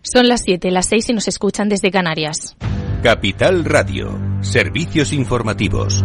Son las 7, las 6 y nos escuchan desde Canarias. Capital Radio, servicios informativos.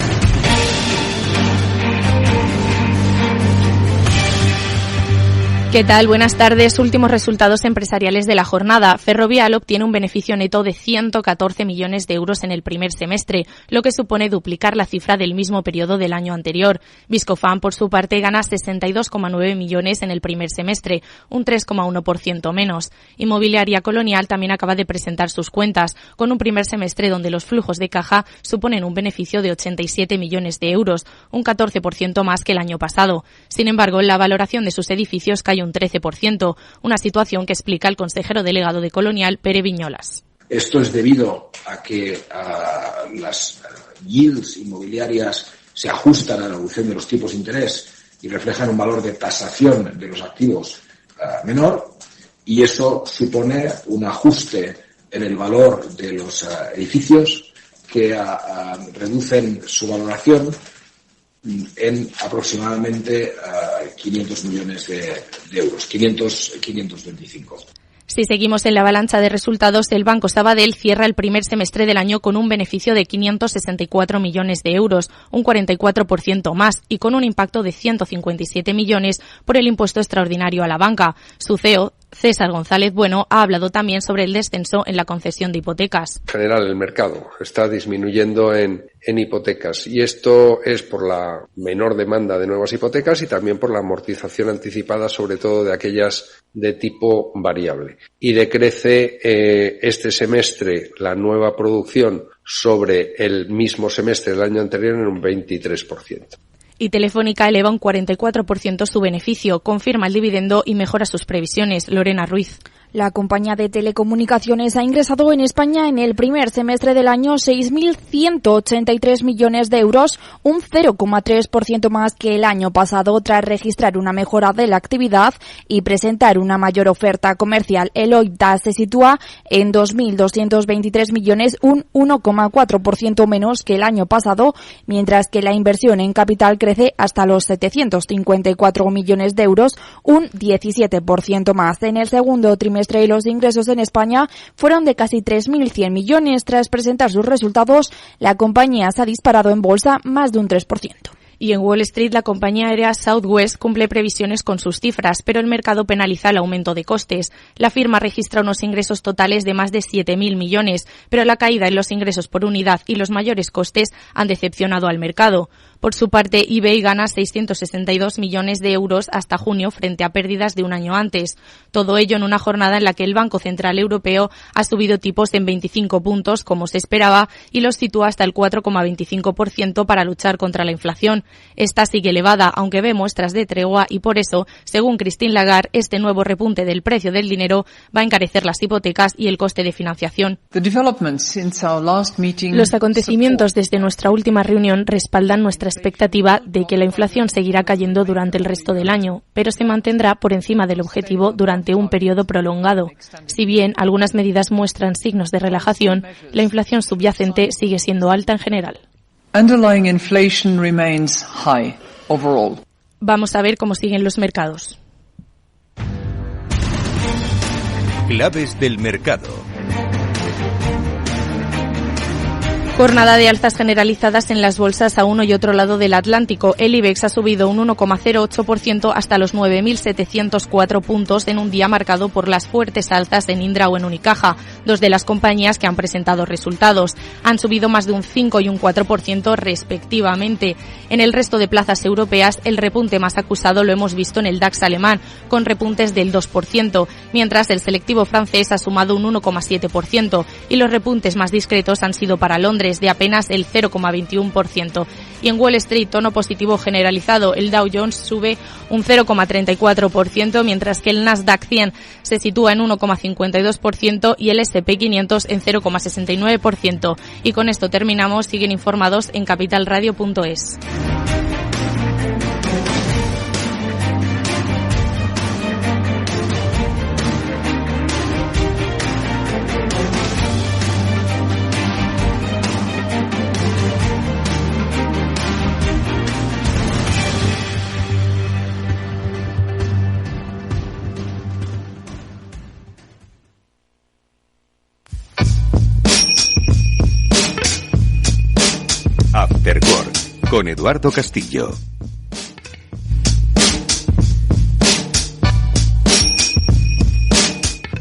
¿Qué tal? Buenas tardes. Últimos resultados empresariales de la jornada. Ferrovial obtiene un beneficio neto de 114 millones de euros en el primer semestre, lo que supone duplicar la cifra del mismo periodo del año anterior. Viscofan, por su parte, gana 62,9 millones en el primer semestre, un 3,1% menos. Inmobiliaria Colonial también acaba de presentar sus cuentas, con un primer semestre donde los flujos de caja suponen un beneficio de 87 millones de euros, un 14% más que el año pasado. Sin embargo, la valoración de sus edificios cayó un 13%, una situación que explica el consejero delegado de Colonial, Pere Viñolas. Esto es debido a que las yields inmobiliarias se ajustan a la evolución de los tipos de interés y reflejan un valor de tasación de los activos menor, y eso supone un ajuste en el valor de los edificios que reducen su valoración en aproximadamente 500 millones de euros, 525. Si seguimos en la avalancha de resultados, el Banco Sabadell cierra el primer semestre del año con un beneficio de 564 millones de euros, un 44% más, y con un impacto de 157 millones por el impuesto extraordinario a la banca. Su CEO, César González Bueno, ha hablado también sobre el descenso en la concesión de hipotecas. En general, el mercado está disminuyendo en hipotecas, y esto es por la menor demanda de nuevas hipotecas y también por la amortización anticipada, sobre todo de aquellas de tipo variable. Y decrece este semestre la nueva producción sobre el mismo semestre del año anterior en un 23%. Y Telefónica eleva un 44% su beneficio, confirma el dividendo y mejora sus previsiones. Lorena Ruiz. La compañía de telecomunicaciones ha ingresado en España en el primer semestre del año 6.183 millones de euros, un 0,3% más que el año pasado, tras registrar una mejora de la actividad y presentar una mayor oferta comercial. El OIBDA se sitúa en 2.223 millones, un 1,4% menos que el año pasado, mientras que la inversión en capital crece hasta los 754 millones de euros, un 17% más. En el segundo trimestre, los ingresos en España fueron de casi 3.100 millones. Tras presentar sus resultados, la compañía se ha disparado en bolsa más de un 3%. Y en Wall Street, la compañía aérea Southwest cumple previsiones con sus cifras, pero el mercado penaliza el aumento de costes. La firma registra unos ingresos totales de más de 7.000 millones, pero la caída en los ingresos por unidad y los mayores costes han decepcionado al mercado. Por su parte, eBay gana 662 millones de euros hasta junio frente a pérdidas de un año antes. Todo ello en una jornada en la que el Banco Central Europeo ha subido tipos en 25 puntos, como se esperaba, y los sitúa hasta el 4,25% para luchar contra la inflación. Esta sigue elevada, aunque ve muestras de tregua, y por eso, según Christine Lagarde, este nuevo repunte del precio del dinero va a encarecer las hipotecas y el coste de financiación. Los acontecimientos desde nuestra última reunión respaldan nuestra expectativa de que la inflación seguirá cayendo durante el resto del año, pero se mantendrá por encima del objetivo durante un periodo prolongado. Si bien algunas medidas muestran signos de relajación, la inflación subyacente sigue siendo alta en general. Underlying inflation remains high overall. Vamos a ver cómo siguen los mercados. Claves del mercado. Jornada de alzas generalizadas en las bolsas a uno y otro lado del Atlántico. El IBEX ha subido un 1,08% hasta los 9.704 puntos en un día marcado por las fuertes alzas en Indra o en Unicaja, dos de las compañías que han presentado resultados. Han subido más de un 5 y un 4% respectivamente. En el resto de plazas europeas, el repunte más acusado lo hemos visto en el DAX alemán, con repuntes del 2%, mientras el selectivo francés ha sumado un 1,7% y los repuntes más discretos han sido para Londres, de apenas el 0,21%. Y en Wall Street, tono positivo generalizado. El Dow Jones sube un 0,34%, mientras que el Nasdaq 100 se sitúa en 1,52% y el S&P 500 en 0,69%. Y con esto terminamos. Siguen informados en capitalradio.es. con Eduardo Castillo.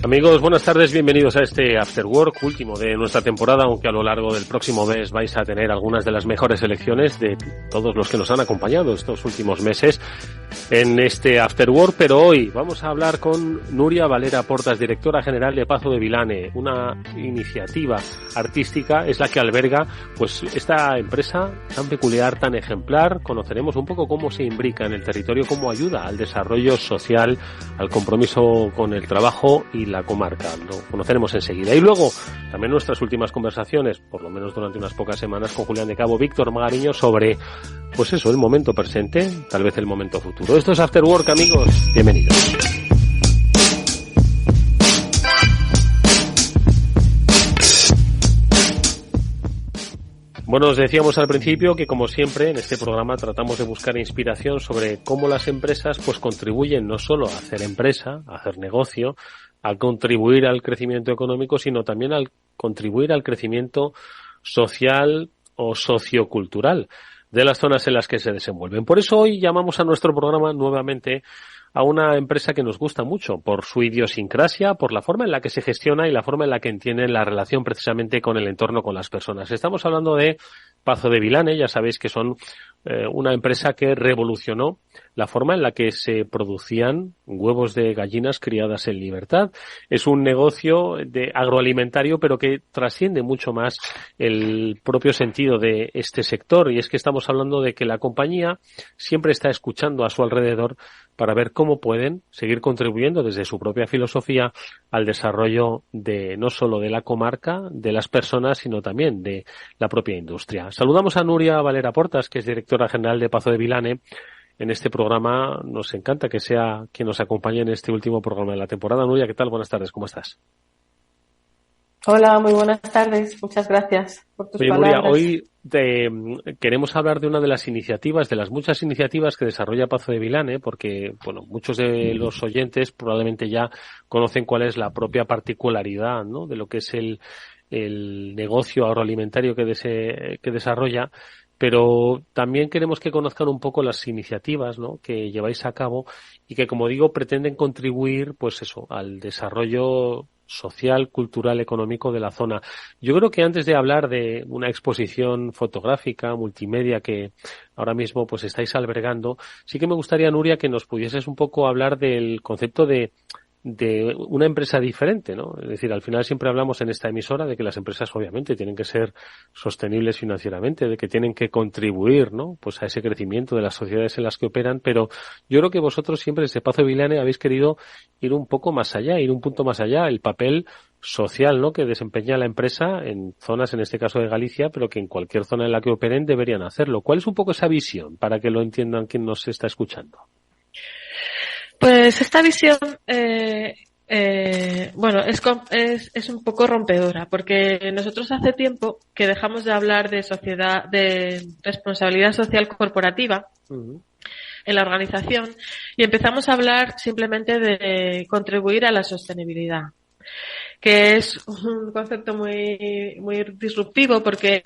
Amigos, buenas tardes, bienvenidos a este After Work, último de nuestra temporada, aunque a lo largo del próximo mes vais a tener algunas de las mejores selecciones de todos los que nos han acompañado estos últimos meses en este After Work, pero hoy vamos a hablar con Núria Valera Portas, directora general de Pazo de Vilane, una iniciativa artística, es la que alberga pues esta empresa tan peculiar, tan ejemplar. Conoceremos un poco cómo se imbrica en el territorio, cómo ayuda al desarrollo social, al compromiso con el trabajo y la comarca. Lo conoceremos enseguida. Y luego, también nuestras últimas conversaciones, por lo menos durante unas pocas semanas, con Julián de Cabo, Víctor Magariño, sobre, pues eso, el momento presente, tal vez el momento futuro. Esto es After Work, amigos. Bienvenidos. Bueno, os decíamos al principio que, como siempre, en este programa tratamos de buscar inspiración sobre cómo las empresas pues contribuyen no solo a hacer empresa, a hacer negocio, a contribuir al crecimiento económico, sino también al contribuir al crecimiento social o sociocultural de las zonas en las que se desenvuelven. Por eso hoy llamamos a nuestro programa nuevamente a una empresa que nos gusta mucho por su idiosincrasia, por la forma en la que se gestiona y la forma en la que entiende la relación precisamente con el entorno, con las personas. Estamos hablando de Pazo de Vilane, ya sabéis que son una empresa que revolucionó la forma en la que se producían huevos de gallinas criadas en libertad. Es un negocio de agroalimentario, pero que trasciende mucho más el propio sentido de este sector, y es que estamos hablando de que la compañía siempre está escuchando a su alrededor para ver cómo pueden seguir contribuyendo desde su propia filosofía al desarrollo de no solo de la comarca, de las personas, sino también de la propia industria. Saludamos a Núria Valera Portas, que es directora general de Pazo de Vilane. En este programa nos encanta que sea quien nos acompañe en este último programa de la temporada. Núria, ¿qué tal? Buenas tardes, ¿cómo estás? Hola, muy buenas tardes. Muchas gracias por tus palabras. Núria, hoy queremos hablar de una de las iniciativas, de las muchas iniciativas que desarrolla Pazo de Vilane, porque, bueno, muchos de los oyentes probablemente ya conocen cuál es la propia particularidad, ¿no?, de lo que es el negocio agroalimentario que desarrolla. Pero también queremos que conozcan un poco las iniciativas, ¿no?, que lleváis a cabo y que, como digo, pretenden contribuir, pues eso, al desarrollo social, cultural, económico de la zona. Yo creo que antes de hablar de una exposición fotográfica, multimedia, que ahora mismo pues estáis albergando, sí que me gustaría, Núria, que nos pudieses un poco hablar del concepto de una empresa diferente, ¿no? Es decir, al final siempre hablamos en esta emisora de que las empresas obviamente tienen que ser sostenibles financieramente, de que tienen que contribuir, ¿no?, pues a ese crecimiento de las sociedades en las que operan, pero yo creo que vosotros siempre desde Pazo de Vilane habéis querido ir un poco más allá, ir un punto más allá, el papel social, ¿no?, que desempeña la empresa en zonas, en este caso de Galicia, pero que en cualquier zona en la que operen deberían hacerlo. ¿Cuál es un poco esa visión para que lo entiendan quien nos está escuchando? Pues esta visión, bueno, es un poco rompedora, porque nosotros hace tiempo que dejamos de hablar de sociedad, de responsabilidad social corporativa en la organización, y empezamos a hablar simplemente de contribuir a la sostenibilidad, que es un concepto muy disruptivo, porque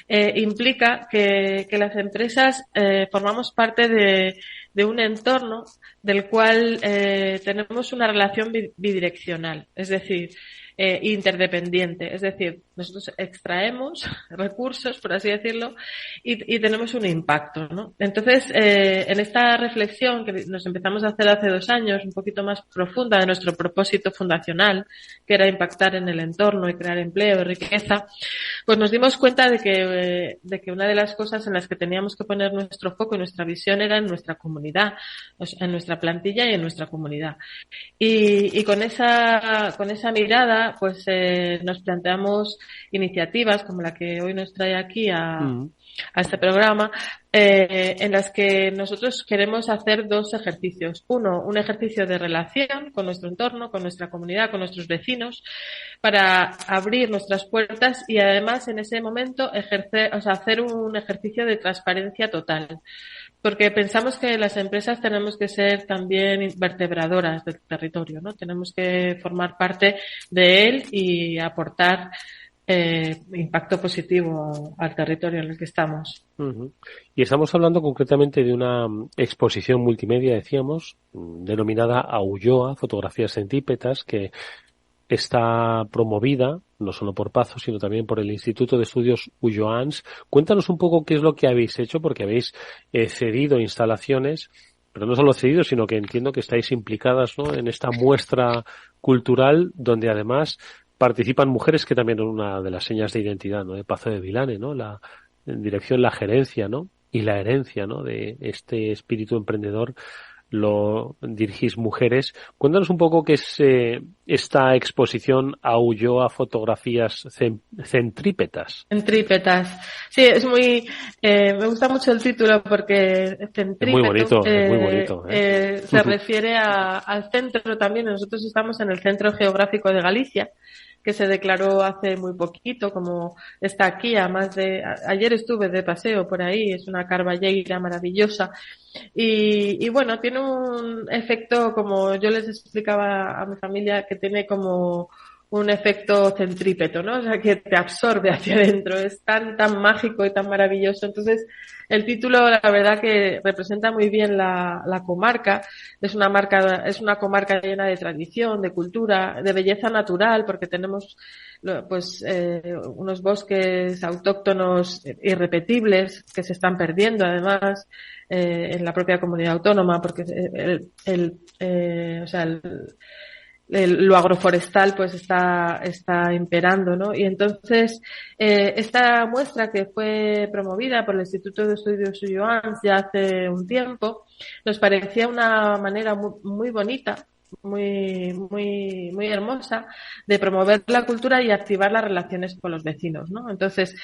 implica que las empresas formamos parte de un entorno del cual tenemos una relación bidireccional, es decir, interdependiente. Es decir, nosotros extraemos recursos, por así decirlo, y tenemos un impacto, ¿no? Entonces, en esta reflexión que nos empezamos a hacer hace 2 años, un poquito más profunda, de nuestro propósito fundacional, que era impactar en el entorno y crear empleo y riqueza, pues nos dimos cuenta de que una de las cosas en las que teníamos que poner nuestro foco y nuestra visión era en nuestra comunidad, en nuestra plantilla y en nuestra comunidad. Y con esa mirada, pues nos planteamos iniciativas como la que hoy nos trae aquí a este programa, en las que nosotros queremos hacer 2 ejercicios. Uno, un ejercicio de relación con nuestro entorno, con nuestra comunidad, con nuestros vecinos, para abrir nuestras puertas y además en ese momento hacer un ejercicio de transparencia total. Porque pensamos que las empresas tenemos que ser también vertebradoras del territorio, ¿no? Tenemos que formar parte de él y aportar impacto positivo al territorio en el que estamos. Uh-huh. Y estamos hablando concretamente de una exposición multimedia, decíamos, denominada A Ulloa, fotografías centrípetas, que está promovida no solo por Pazo, sino también por el Instituto de Estudios Ulloans. Cuéntanos un poco qué es lo que habéis hecho, porque habéis cedido instalaciones, pero no solo cedido, sino que entiendo que estáis implicadas, ¿no?, en esta muestra cultural, donde además participan mujeres, que también es una de las señas de identidad, ¿no?, de Pazo de Vilane, ¿no?, la dirección, la gerencia, ¿no?, y la herencia, ¿no?, de este espíritu emprendedor. Lo dirigís mujeres. Cuéntanos un poco qué es esta exposición A Ulloa, fotografías centrípetas. Centrípetas. Sí, es muy... me gusta mucho el título porque centrípeto... Es muy bonito, es muy bonito. Se refiere al centro también. Nosotros estamos en el Centro Geográfico de Galicia, que se declaró hace muy poquito, como está aquí, ayer estuve de paseo por ahí, es una carballeira maravillosa, y bueno, tiene un efecto, como yo les explicaba a mi familia, que tiene como un efecto centrípeto, ¿no? O sea, que te absorbe hacia adentro, es tan mágico y tan maravilloso. Entonces, el título, la verdad que representa muy bien la comarca. Es una comarca llena de tradición, de cultura, de belleza natural, porque tenemos pues unos bosques autóctonos irrepetibles que se están perdiendo, además, en la propia comunidad autónoma, porque lo agroforestal pues está imperando, ¿no? Y entonces esta muestra, que fue promovida por el Instituto de Estudios Ulloans ya hace un tiempo, nos parecía una manera muy bonita, muy hermosa de promover la cultura y activar las relaciones con los vecinos, ¿no? Entonces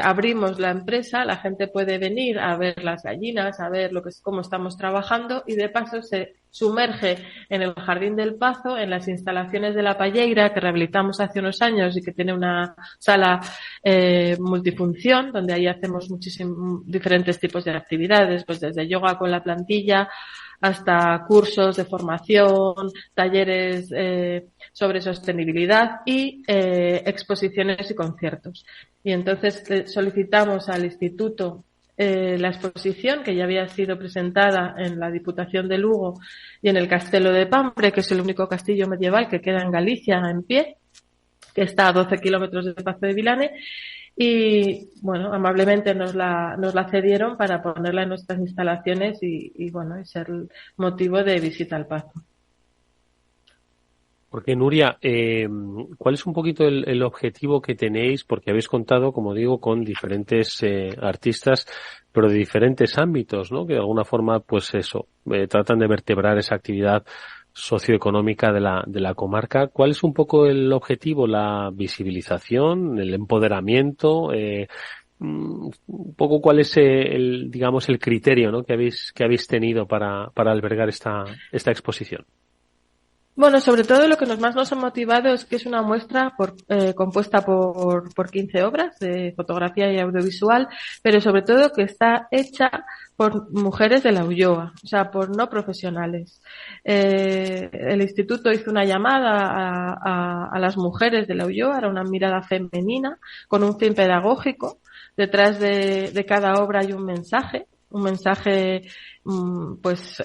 abrimos la empresa, la gente puede venir a ver las gallinas, a ver cómo estamos trabajando, y de paso se sumerge en el Jardín del Pazo, en las instalaciones de la Palleira, que rehabilitamos hace unos años y que tiene una sala multifunción, donde ahí hacemos diferentes tipos de actividades, pues desde yoga con la plantilla hasta cursos de formación, talleres sobre sostenibilidad y exposiciones y conciertos. Y entonces solicitamos al instituto la exposición, que ya había sido presentada en la Diputación de Lugo y en el Castelo de Pampre, que es el único castillo medieval que queda en Galicia en pie, que está a 12 kilómetros de Pazo de Vilane, y bueno, amablemente nos la cedieron para ponerla en nuestras instalaciones y bueno, y ser motivo de visita al Pazo. Porque, Nuria, ¿cuál es un poquito el objetivo que tenéis? Porque habéis contado, como digo, con diferentes artistas, pero de diferentes ámbitos, ¿no? Que de alguna forma, pues eso, tratan de vertebrar esa actividad socioeconómica de la comarca. ¿Cuál es un poco el objetivo? ¿La visibilización, el empoderamiento? Un poco cuál es digamos, el criterio, ¿no?, que habéis tenido para albergar esta exposición. Bueno, sobre todo lo que más nos ha motivado es que es una muestra compuesta por 15 obras de fotografía y audiovisual, pero sobre todo que está hecha por mujeres de la Ulloa, o sea, por no profesionales. El instituto hizo una llamada a las mujeres de la Ulloa, era una mirada femenina con un fin pedagógico. Detrás de cada obra hay un mensaje pues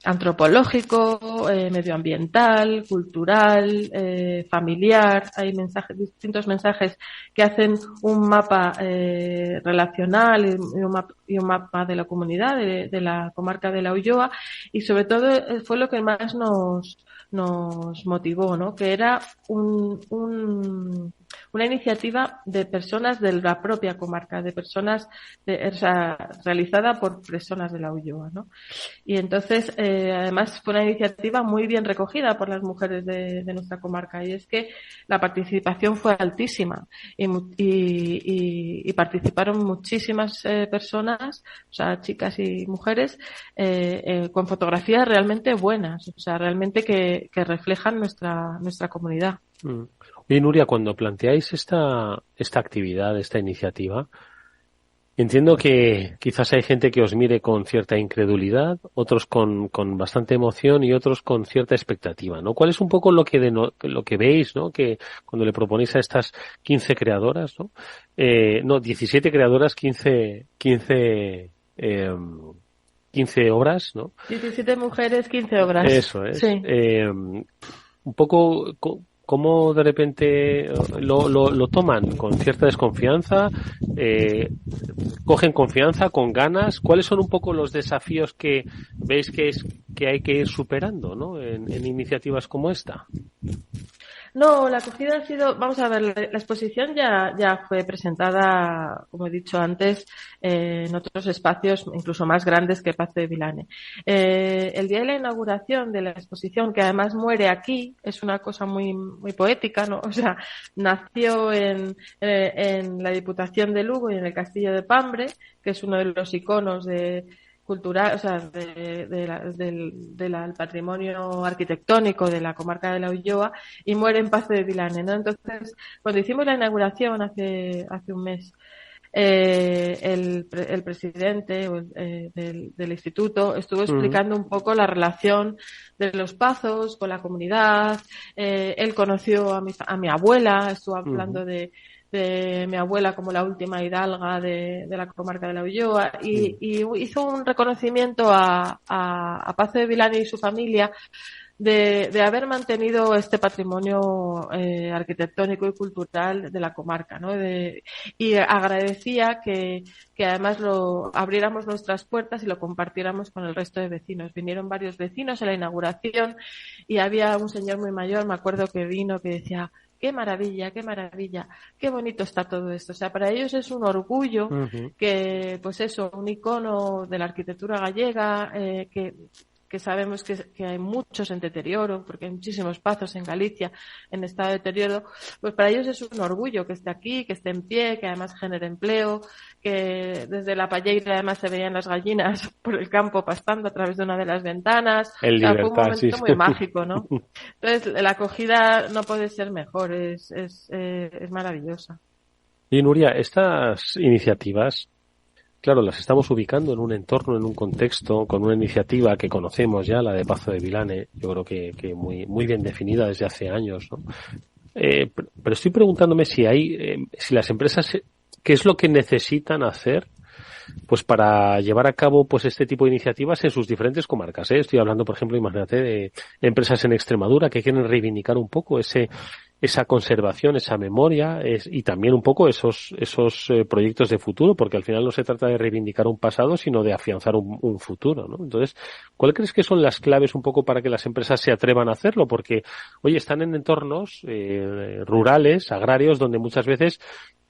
antropológico, medioambiental, cultural, familiar. Hay distintos mensajes que hacen un mapa relacional y un mapa de la comunidad de la comarca de la Ulloa, y sobre todo fue lo que más nos motivó, ¿no? Que era una iniciativa de personas de la propia comarca, de personas, realizada por personas de la Ulloa, ¿no? Y entonces, además, fue una iniciativa muy bien recogida por las mujeres de nuestra comarca, y es que la participación fue altísima y participaron muchísimas personas, o sea, chicas y mujeres, con fotografías realmente buenas, o sea, realmente que reflejan nuestra comunidad. Oye, Nuria, cuando planteáis esta actividad, esta iniciativa, Entiendo que quizás hay gente que os mire con cierta incredulidad, otros con bastante emoción y otros con cierta expectativa, ¿no? ¿Cuál es un poco lo que veis, ¿no? Que cuando le proponéis a estas 15 creadoras, ¿no? 17 creadoras, 15 obras, ¿no? 17 mujeres, 15 obras. Eso es. Sí. Un poco cómo de repente lo toman, con cierta desconfianza, cogen confianza, con ganas. ¿Cuáles son un poco los desafíos que veis que hay que ir superando, ¿no? En iniciativas como esta? No, la acogida ha sido, vamos a ver, la exposición ya fue presentada, como he dicho antes, en otros espacios incluso más grandes que Pazo de Vilane. El día de la inauguración de la exposición, que además muere aquí, es una cosa muy poética, ¿no? O sea, nació en la Diputación de Lugo y en el Castillo de Pambre, que es uno de los iconos cultural, o sea, del patrimonio arquitectónico de la comarca de la Ulloa, y muere en Pazo de Vilane, ¿no? Entonces, cuando hicimos la inauguración hace un mes, el presidente del instituto estuvo explicando un poco la relación de los Pazos con la comunidad. Él conoció a mi abuela, estuvo hablando de mi abuela como la última hidalga de la comarca de la Ulloa, y hizo un reconocimiento a Pazo de Vilane y su familia de haber mantenido este patrimonio arquitectónico y cultural de la comarca, ¿no? Y agradecía que además abriéramos nuestras puertas y lo compartiéramos con el resto de vecinos. Vinieron varios vecinos a la inauguración y había un señor muy mayor, me acuerdo, que vino, que decía: qué maravilla, qué bonito está todo esto. O sea, para ellos es un orgullo que, pues eso, un icono de la arquitectura gallega, que sabemos que hay muchos en deterioro, porque hay muchísimos pazos en Galicia en estado de deterioro, pues para ellos es un orgullo que esté aquí, que esté en pie, que además genere empleo, que desde la palleira además se veían las gallinas por el campo pastando a través de una de las ventanas. En libertad, fue un momento muy mágico, ¿no? Entonces, la acogida no puede ser mejor, es maravillosa. Y Nuria, estas iniciativas, claro, las estamos ubicando en un entorno, en un contexto, con una iniciativa que conocemos ya, la de Pazo de Vilane, yo creo que muy bien definida desde hace años, ¿no? Pero estoy preguntándome si las empresas, ¿qué es lo que necesitan hacer pues para llevar a cabo pues este tipo de iniciativas en sus diferentes comarcas? Estoy hablando, por ejemplo, imagínate, de empresas en Extremadura que quieren reivindicar un poco esa conservación, esa memoria, y también un poco esos proyectos de futuro, porque al final no se trata de reivindicar un pasado, sino de afianzar un futuro, ¿no? Entonces, ¿cuál crees que son las claves un poco para que las empresas se atrevan a hacerlo? Porque, oye, están en entornos rurales, agrarios, donde muchas veces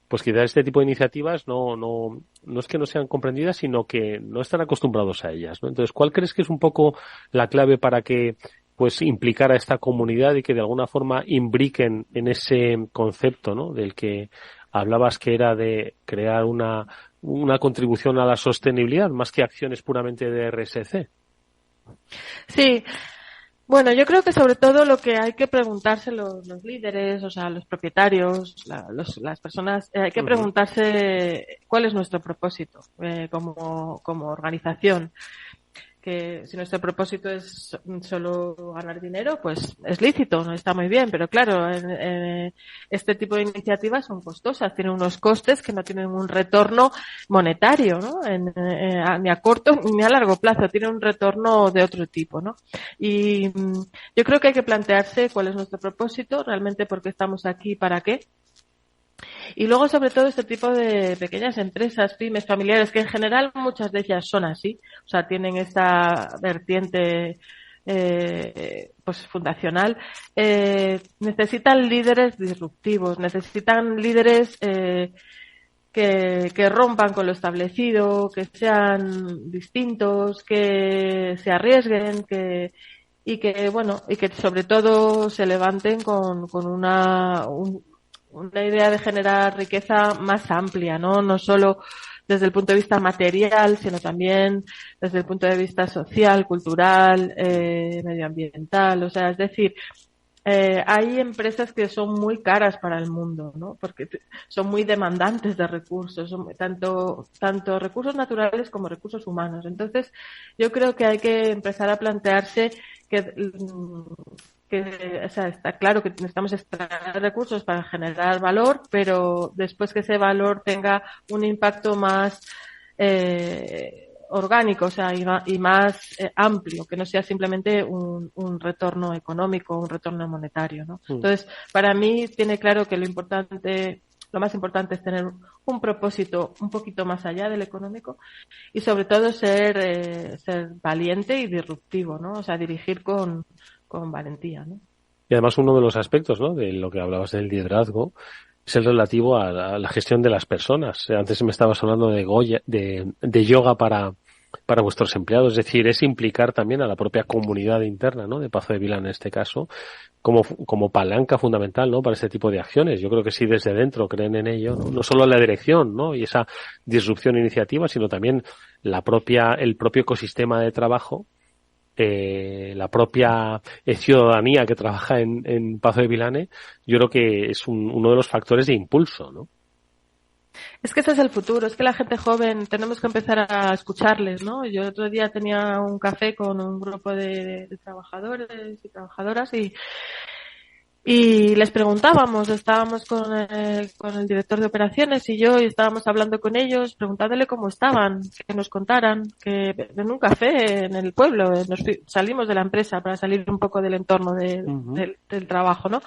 pues quizás este tipo de iniciativas no es que no sean comprendidas, sino que no están acostumbrados a ellas, ¿no? Entonces, ¿cuál crees que es un poco la clave para que pues implicar a esta comunidad y que de alguna forma imbriquen en ese concepto, ¿no?, del que hablabas, que era de crear una contribución a la sostenibilidad más que acciones puramente de RSC? Sí. Bueno, yo creo que sobre todo lo que hay que preguntarse los líderes, o sea, los propietarios, las personas, hay que preguntarse cuál es nuestro propósito como organización. Que si nuestro propósito es solo ganar dinero, pues es lícito, no está muy bien, pero claro, este tipo de iniciativas son costosas, tienen unos costes que no tienen un retorno monetario, ¿no? Ni a corto ni a largo plazo, tienen un retorno de otro tipo, ¿no? Y yo creo que hay que plantearse cuál es nuestro propósito, realmente por qué estamos aquí, para qué. Y luego, sobre todo, este tipo de pequeñas empresas, pymes, familiares, que en general muchas de ellas son así, o sea, tienen esta vertiente pues fundacional, necesitan líderes disruptivos, necesitan líderes que rompan con lo establecido, que sean distintos, que se arriesguen, y que sobre todo se levanten con una idea de generar riqueza más amplia, no solo desde el punto de vista material, sino también desde el punto de vista social, cultural, medioambiental. O sea, es decir, hay empresas que son muy caras para el mundo, ¿no? Porque son muy demandantes de recursos, tanto recursos naturales como recursos humanos. Entonces, yo creo que hay que empezar a plantearse que o sea, está claro que necesitamos extraer recursos para generar valor, pero después que ese valor tenga un impacto más orgánico, o sea, y más amplio, que no sea simplemente un retorno económico, un retorno monetario, ¿no? Entonces, para mí tiene claro que lo más importante es tener un propósito un poquito más allá del económico y sobre todo ser valiente y disruptivo, ¿no? O sea, dirigir con valentía, ¿no? Y además uno de los aspectos, ¿no?, de lo que hablabas del liderazgo es el relativo a la gestión de las personas. Antes me estabas hablando de yoga para vuestros empleados, es decir, es implicar también a la propia comunidad interna, ¿no?, de Pazo de Vila en este caso, como palanca fundamental, ¿no?, para este tipo de acciones. Yo creo que si desde dentro creen en ello, no solo la dirección, ¿no?, y esa disrupción iniciativa, sino también el propio ecosistema de trabajo, la propia ciudadanía que trabaja en Pazo de Vilane, yo creo que es uno de los factores de impulso, ¿no? Es que ese es el futuro, es que la gente joven tenemos que empezar a escucharles, ¿no? Yo otro día tenía un café con un grupo de trabajadores y trabajadoras y les preguntábamos, estábamos con el director de operaciones y estábamos hablando con ellos, preguntándole cómo estaban, que nos contaran, que en un café en el pueblo, salimos de la empresa para salir un poco del entorno del trabajo, ¿no?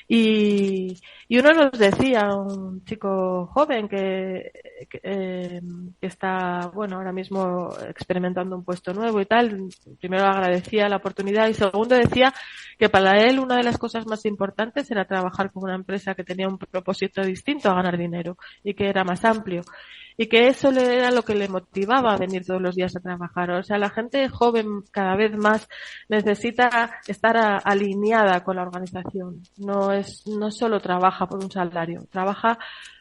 Y uno nos decía, un chico joven que está, bueno, ahora mismo experimentando un puesto nuevo y tal, primero agradecía la oportunidad y segundo decía que para él una de las cosas más importantes era trabajar con una empresa que tenía un propósito distinto a ganar dinero y que era más amplio. Y que eso era lo que le motivaba a venir todos los días a trabajar. O sea, la gente joven cada vez más necesita estar alineada con la organización. No solo trabaja por un salario, trabaja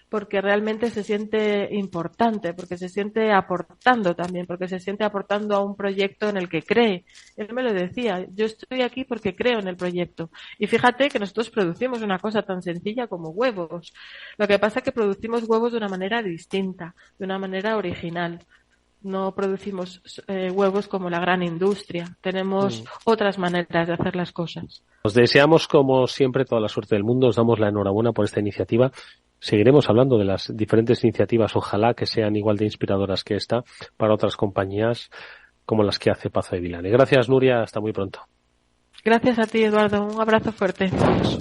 porque realmente se siente importante, porque se siente aportando también, porque se siente aportando a un proyecto en el que cree. Él me lo decía, yo estoy aquí porque creo en el proyecto. Y fíjate que nosotros producimos una cosa tan sencilla como huevos. Lo que pasa es que producimos huevos de una manera distinta, de una manera original. No producimos huevos como la gran industria. Tenemos otras maneras de hacer las cosas. Os deseamos, como siempre, toda la suerte del mundo. Os damos la enhorabuena por esta iniciativa. Seguiremos hablando de las diferentes iniciativas, ojalá que sean igual de inspiradoras que esta para otras compañías como las que hace Pazo de Vilane. Gracias, Nuria, hasta muy pronto. Gracias a ti, Eduardo, un abrazo fuerte. Adiós.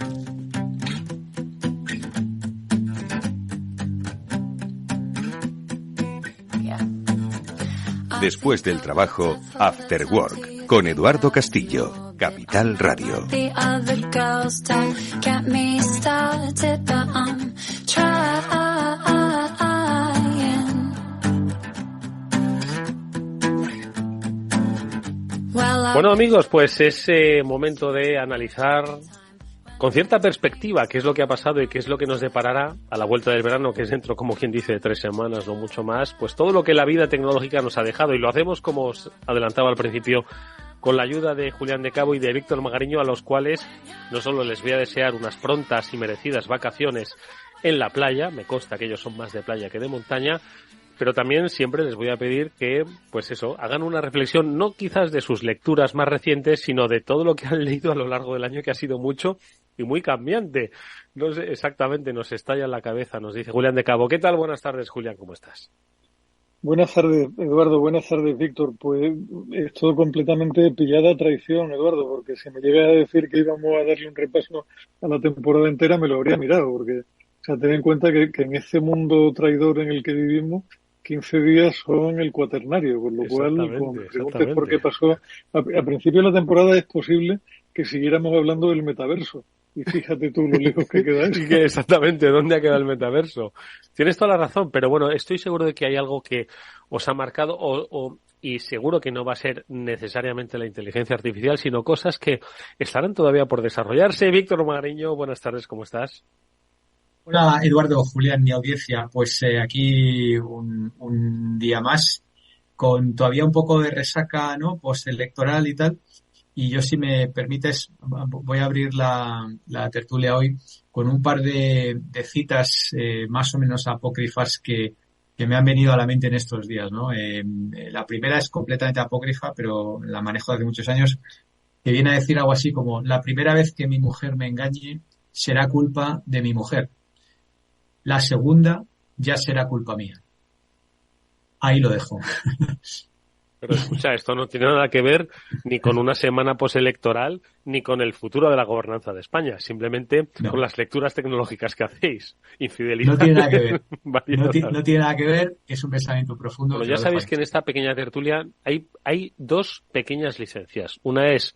Después del trabajo, After Work, con Eduardo Castillo, Capital Radio. Bueno, amigos, pues es momento de analizar con cierta perspectiva qué es lo que ha pasado y qué es lo que nos deparará a la vuelta del verano, que es dentro, como quien dice, de 3 semanas, no mucho más, pues todo lo que la vida tecnológica nos ha dejado, y lo hacemos, como os adelantaba al principio, con la ayuda de Julián de Cabo y de Víctor Magariño, a los cuales no solo les voy a desear unas prontas y merecidas vacaciones en la playa, me consta que ellos son más de playa que de montaña, pero también siempre les voy a pedir que, pues eso, hagan una reflexión, no quizás de sus lecturas más recientes, sino de todo lo que han leído a lo largo del año, que ha sido mucho y muy cambiante. No sé exactamente, nos estalla en la cabeza, nos dice Julián de Cabo. ¿Qué tal? Buenas tardes, Julián, ¿cómo estás? Buenas tardes, Eduardo. Buenas tardes, Víctor. Pues es todo completamente pillada a traición, Eduardo, porque si me llega a decir que íbamos a darle un repaso a la temporada entera, me lo habría mirado, porque, o sea, ten en cuenta que en este mundo traidor en el que vivimos, 15 días son el cuaternario, con lo cual, como me preguntes por qué pasó, a principio de la temporada es posible que siguiéramos hablando del metaverso. Y fíjate tú lo lejos que queda eso. Exactamente, ¿dónde ha quedado el metaverso? Tienes toda la razón, pero bueno, estoy seguro de que hay algo que os ha marcado y seguro que no va a ser necesariamente la inteligencia artificial, sino cosas que estarán todavía por desarrollarse. Víctor Magariño, buenas tardes, ¿cómo estás? Hola, Eduardo, Julián, mi audiencia. Pues aquí un día más con todavía un poco de resaca, ¿no?, postelectoral y tal. Y yo, si me permites, voy a abrir la tertulia hoy con un par de citas más o menos apócrifas que me han venido a la mente en estos días, ¿no? La primera es completamente apócrifa, pero la manejo desde muchos años, que viene a decir algo así como: la primera vez que mi mujer me engañe será culpa de mi mujer. La segunda ya será culpa mía. Ahí lo dejo. Pero escucha, esto no tiene nada que ver ni con una semana postelectoral ni con el futuro de la gobernanza de España, simplemente con las lecturas tecnológicas que hacéis. Infidelidad. No tiene nada que ver. No tiene nada que ver, es un pensamiento profundo. Bueno, ya sabéis que en esta pequeña tertulia hay dos pequeñas licencias. Una es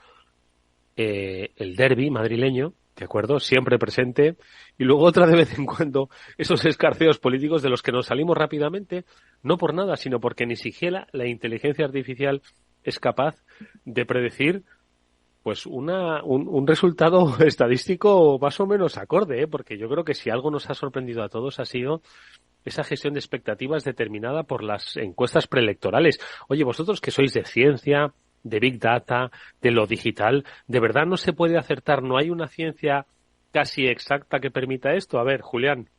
el derbi madrileño, ¿de acuerdo? Siempre presente. Y luego otra, de vez en cuando, esos escarceos políticos de los que nos salimos rápidamente, no por nada, sino porque ni siquiera la inteligencia artificial es capaz de predecir pues un resultado estadístico más o menos acorde, porque yo creo que si algo nos ha sorprendido a todos ha sido esa gestión de expectativas determinada por las encuestas preelectorales. Oye, vosotros que sois de ciencia, de Big Data, de lo digital, ¿de verdad no se puede acertar? ¿No hay una ciencia casi exacta que permita esto? A ver, Julián.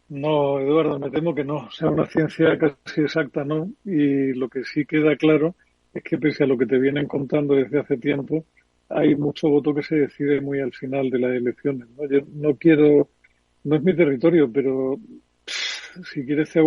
No, Eduardo, me temo que no. O sea, una ciencia casi exacta no. Y lo que sí queda claro es que, pese a lo que te vienen contando desde hace tiempo, hay mucho voto que se decide muy al final de las elecciones, ¿no? Yo no quiero, no es mi territorio, pero si quieres hacer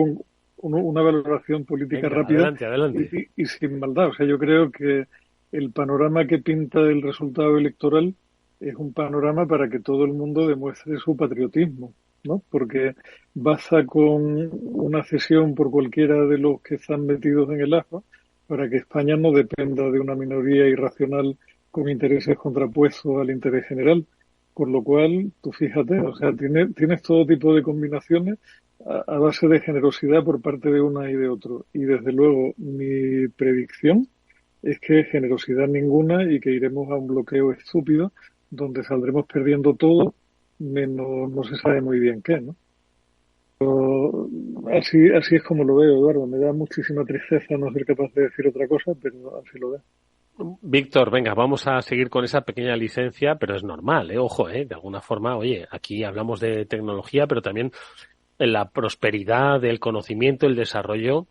una valoración política rápida. Adelante. Y sin maldad. O sea, yo creo que el panorama que pinta el resultado electoral es un panorama para que todo el mundo demuestre su patriotismo, ¿no? Porque basta con una cesión por cualquiera de los que están metidos en el ajo para que España no dependa de una minoría irracional con intereses contrapuestos al interés general. Con lo cual, tú fíjate, o sea, tienes todo tipo de combinaciones a base de generosidad por parte de una y de otro. Y desde luego, mi predicción es que generosidad ninguna y que iremos a un bloqueo estúpido donde saldremos perdiendo todo, menos no se sabe muy bien qué, ¿no? Pero así es como lo veo, Eduardo. Me da muchísima tristeza no ser capaz de decir otra cosa, pero así lo veo. Víctor, venga, vamos a seguir con esa pequeña licencia, pero es normal, ojo, de alguna forma, oye, aquí hablamos de tecnología, pero también en la prosperidad, el conocimiento, el desarrollo,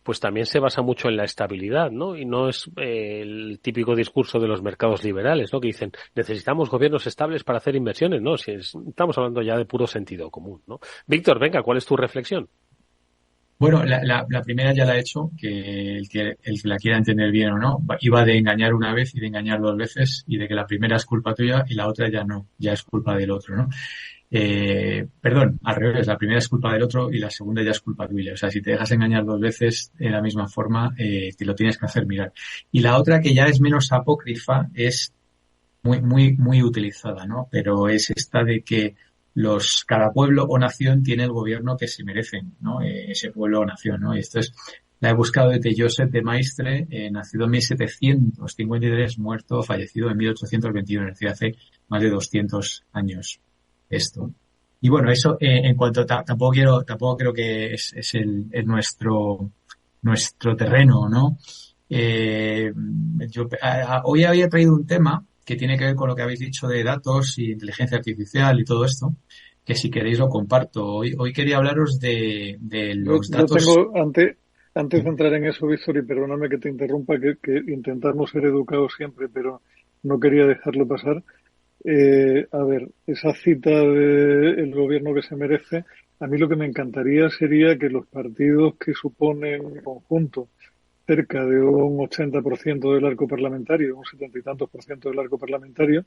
pues también se basa mucho en la estabilidad, ¿no? Y no es el típico discurso de los mercados liberales, ¿no? Que dicen, necesitamos gobiernos estables para hacer inversiones, ¿no? Si estamos hablando ya de puro sentido común, ¿no? Víctor, venga, ¿cuál es tu reflexión? Bueno, la primera ya la he hecho, que el que la quiera entender bien o no, iba de engañar una vez y de engañar dos veces, y de que la primera es culpa tuya y la otra ya no, ya es culpa del otro, ¿no? Perdón, al revés, la primera es culpa del otro y la segunda ya es culpa tuya. O sea, si te dejas engañar dos veces de la misma forma, te lo tienes que hacer mirar. Y la otra, que ya es menos apócrifa, es muy utilizada, ¿no? Pero es esta de que cada pueblo o nación tiene el gobierno que se merecen, ¿no? Ese pueblo o nación, ¿no? Y esto la he buscado de Josep de Maistre, nacido en 1753, fallecido en 1821, es decir, hace más de 200 años esto. Y bueno, eso, en cuanto tampoco creo que es nuestro terreno, ¿no? Hoy había traído un tema que tiene que ver con lo que habéis dicho de datos y inteligencia artificial y todo esto, que si queréis lo comparto. Hoy quería hablaros de los datos. Yo tengo, antes de entrar en eso, Víctor, y perdóname que te interrumpa, que intentamos ser educados siempre, pero no quería dejarlo pasar. A ver, esa cita del gobierno que se merece, a mí lo que me encantaría sería que los partidos que suponen en conjunto cerca de un 80% del arco parlamentario, un 70 y tantos % del arco parlamentario,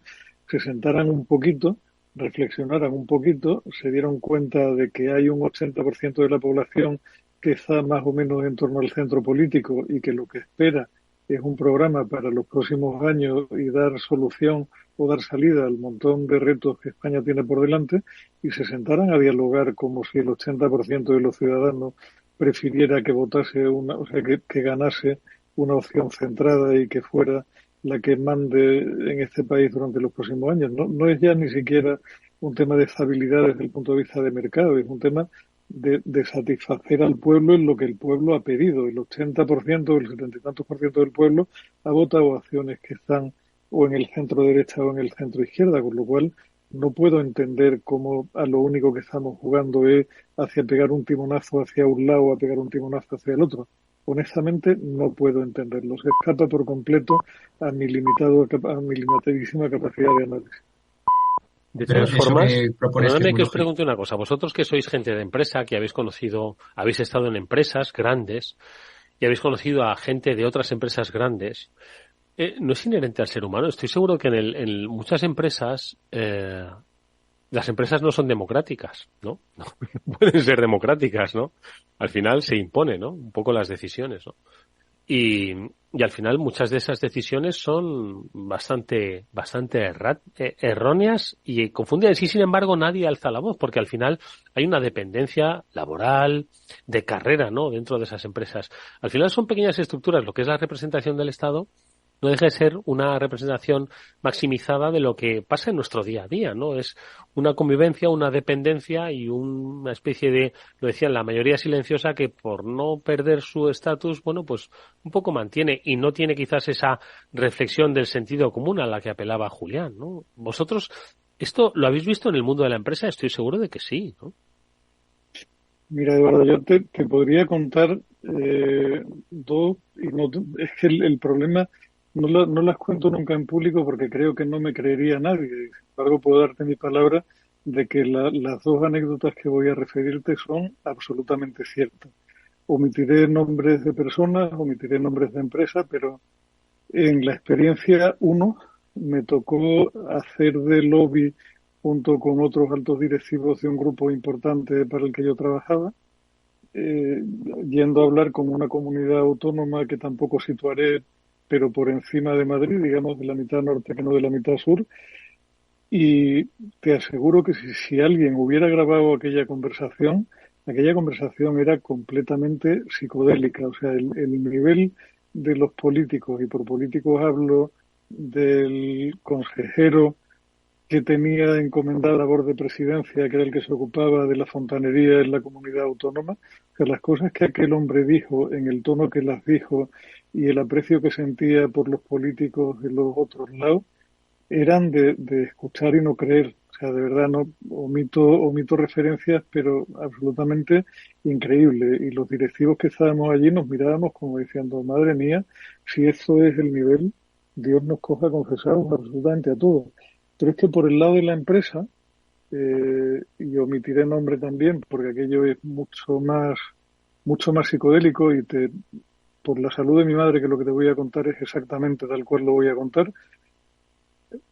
se sentaran un poquito, reflexionaran un poquito, se dieron cuenta de que hay un 80% de la población que está más o menos en torno al centro político y que lo que espera es un programa para los próximos años y dar solución o dar salida al montón de retos que España tiene por delante, y se sentaran a dialogar como si el 80% de los ciudadanos prefiriera que votase que ganase una opción centrada y que fuera la que mande en este país durante los próximos años. No es ya ni siquiera un tema de estabilidad desde el punto de vista de mercado, es un tema de satisfacer al pueblo en lo que el pueblo ha pedido. El 80%, el 70 y tantos % del pueblo ha votado acciones que están o en el centro derecha o en el centro izquierda, con lo cual no puedo entender cómo a lo único que estamos jugando es hacia pegar un timonazo hacia un lado o a pegar un timonazo hacia el otro. Honestamente, no puedo entenderlo. Se escapa por completo a mi limitadísima capacidad de análisis. De todas formas, perdóname que os pregunte una cosa. Vosotros que sois gente de empresa, que habéis estado en empresas grandes y habéis conocido a gente de otras empresas grandes, ¿no es inherente al ser humano? Estoy seguro que en muchas empresas las empresas no son democráticas, ¿no? No pueden ser democráticas, ¿no? Al final se impone, ¿no? Un poco las decisiones, ¿no? Y al final muchas de esas decisiones son bastante erróneas y confundidas. Y sin embargo nadie alza la voz porque al final hay una dependencia laboral, de carrera, ¿no? Dentro de esas empresas. Al final son pequeñas estructuras. Lo que es la representación del Estado no deja de ser una representación maximizada de lo que pasa en nuestro día a día, ¿no? Es una convivencia, una dependencia y una especie de, lo decían, la mayoría silenciosa que por no perder su estatus, bueno, pues un poco mantiene y no tiene quizás esa reflexión del sentido común a la que apelaba Julián, ¿no? Vosotros, ¿esto lo habéis visto en el mundo de la empresa? Estoy seguro de que sí, ¿no? Mira, Eduardo, yo te podría contar dos, y no, es que el problema no las cuento nunca en público porque creo que no me creería nadie. Sin embargo, puedo darte mi palabra de que las dos anécdotas que voy a referirte son absolutamente ciertas. Omitiré nombres de personas, omitiré nombres de empresas, pero en la experiencia 1 me tocó hacer de lobby junto con otros altos directivos de un grupo importante para el que yo trabajaba, yendo a hablar con una comunidad autónoma que tampoco situaré, pero por encima de Madrid, digamos, de la mitad norte que no de la mitad sur. Y te aseguro que si alguien hubiera grabado aquella conversación era completamente psicodélica. O sea, el nivel de los políticos, y por políticos hablo del consejero que tenía encomendada labor de presidencia, que era el que se ocupaba de la fontanería en la comunidad autónoma, que las cosas que aquel hombre dijo, en el tono que las dijo, y el aprecio que sentía por los políticos de los otros lados, eran de escuchar y no creer. O sea, de verdad, no omito referencias, pero absolutamente increíble. Y los directivos que estábamos allí nos mirábamos como diciendo, madre mía, si esto es el nivel, Dios nos coja confesados absolutamente a todos. Pero es que por el lado de la empresa, y omitiré nombre también, porque aquello es mucho más psicodélico y por la salud de mi madre, que lo que te voy a contar es exactamente tal cual lo voy a contar,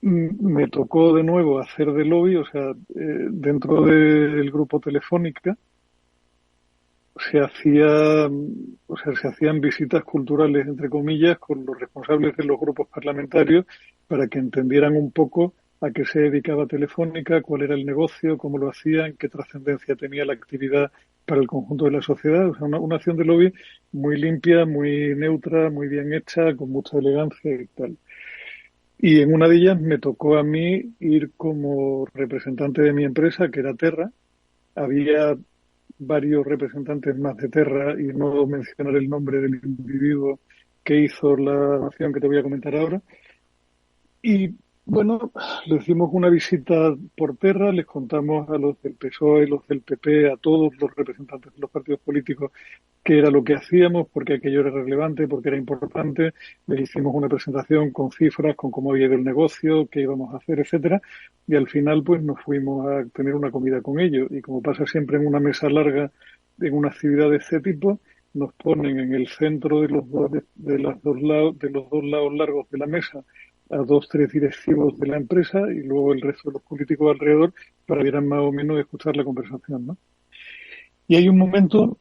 me tocó de nuevo hacer de lobby, o sea, dentro del grupo Telefónica se hacían visitas culturales, entre comillas, con los responsables de los grupos parlamentarios para que entendieran un poco a qué se dedicaba Telefónica, cuál era el negocio, cómo lo hacían, qué trascendencia tenía la actividad para el conjunto de la sociedad. O sea, una acción de lobby muy limpia, muy neutra, muy bien hecha, con mucha elegancia y tal. Y en una de ellas me tocó a mí ir como representante de mi empresa, que era Terra. Había varios representantes más de Terra, y no mencionar el nombre del individuo que hizo la acción que te voy a comentar ahora. Y bueno, le hicimos una visita por Terra, les contamos a los del PSOE, los del PP, a todos los representantes de los partidos políticos qué era lo que hacíamos, porque aquello era relevante, porque era importante. Les hicimos una presentación con cifras, con cómo había ido el negocio, qué íbamos a hacer, etcétera. Y al final, pues nos fuimos a tener una comida con ellos. Y como pasa siempre en una mesa larga, en una actividad de este tipo, nos ponen en el centro de los dos lados largos de la mesa a 2-3 directivos de la empresa y luego el resto de los políticos alrededor para que más o menos escuchar la conversación, ¿no? Y hay un momento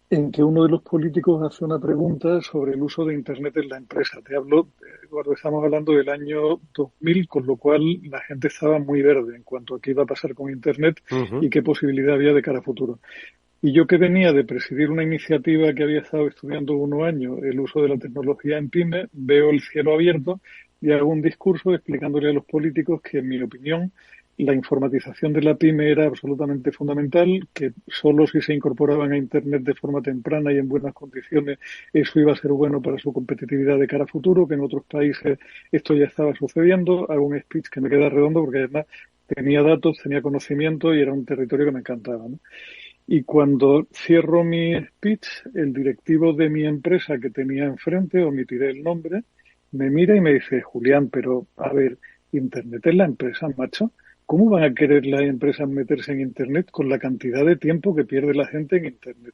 en que uno de los políticos hace una pregunta sobre el uso de Internet en la empresa. Te hablo, Eduardo, estamos hablando del año 2000, con lo cual la gente estaba muy verde en cuanto a qué iba a pasar con Internet y qué posibilidad había de cara a futuro. Y yo, que venía de presidir una iniciativa que había estado estudiando 1 año, el uso de la tecnología en PYME, veo el cielo abierto y hago un discurso explicándole a los políticos que, en mi opinión, la informatización de la pyme era absolutamente fundamental, que solo si se incorporaban a Internet de forma temprana y en buenas condiciones eso iba a ser bueno para su competitividad de cara a futuro, que en otros países esto ya estaba sucediendo. Hago un speech que me queda redondo porque además tenía datos, tenía conocimiento y era un territorio que me encantaba, ¿no? Y cuando cierro mi speech, el directivo de mi empresa que tenía enfrente, omitiré el nombre, me mira y me dice: Julián, pero a ver, Internet es la empresa, macho. ¿Cómo van a querer las empresas meterse en Internet con la cantidad de tiempo que pierde la gente en Internet?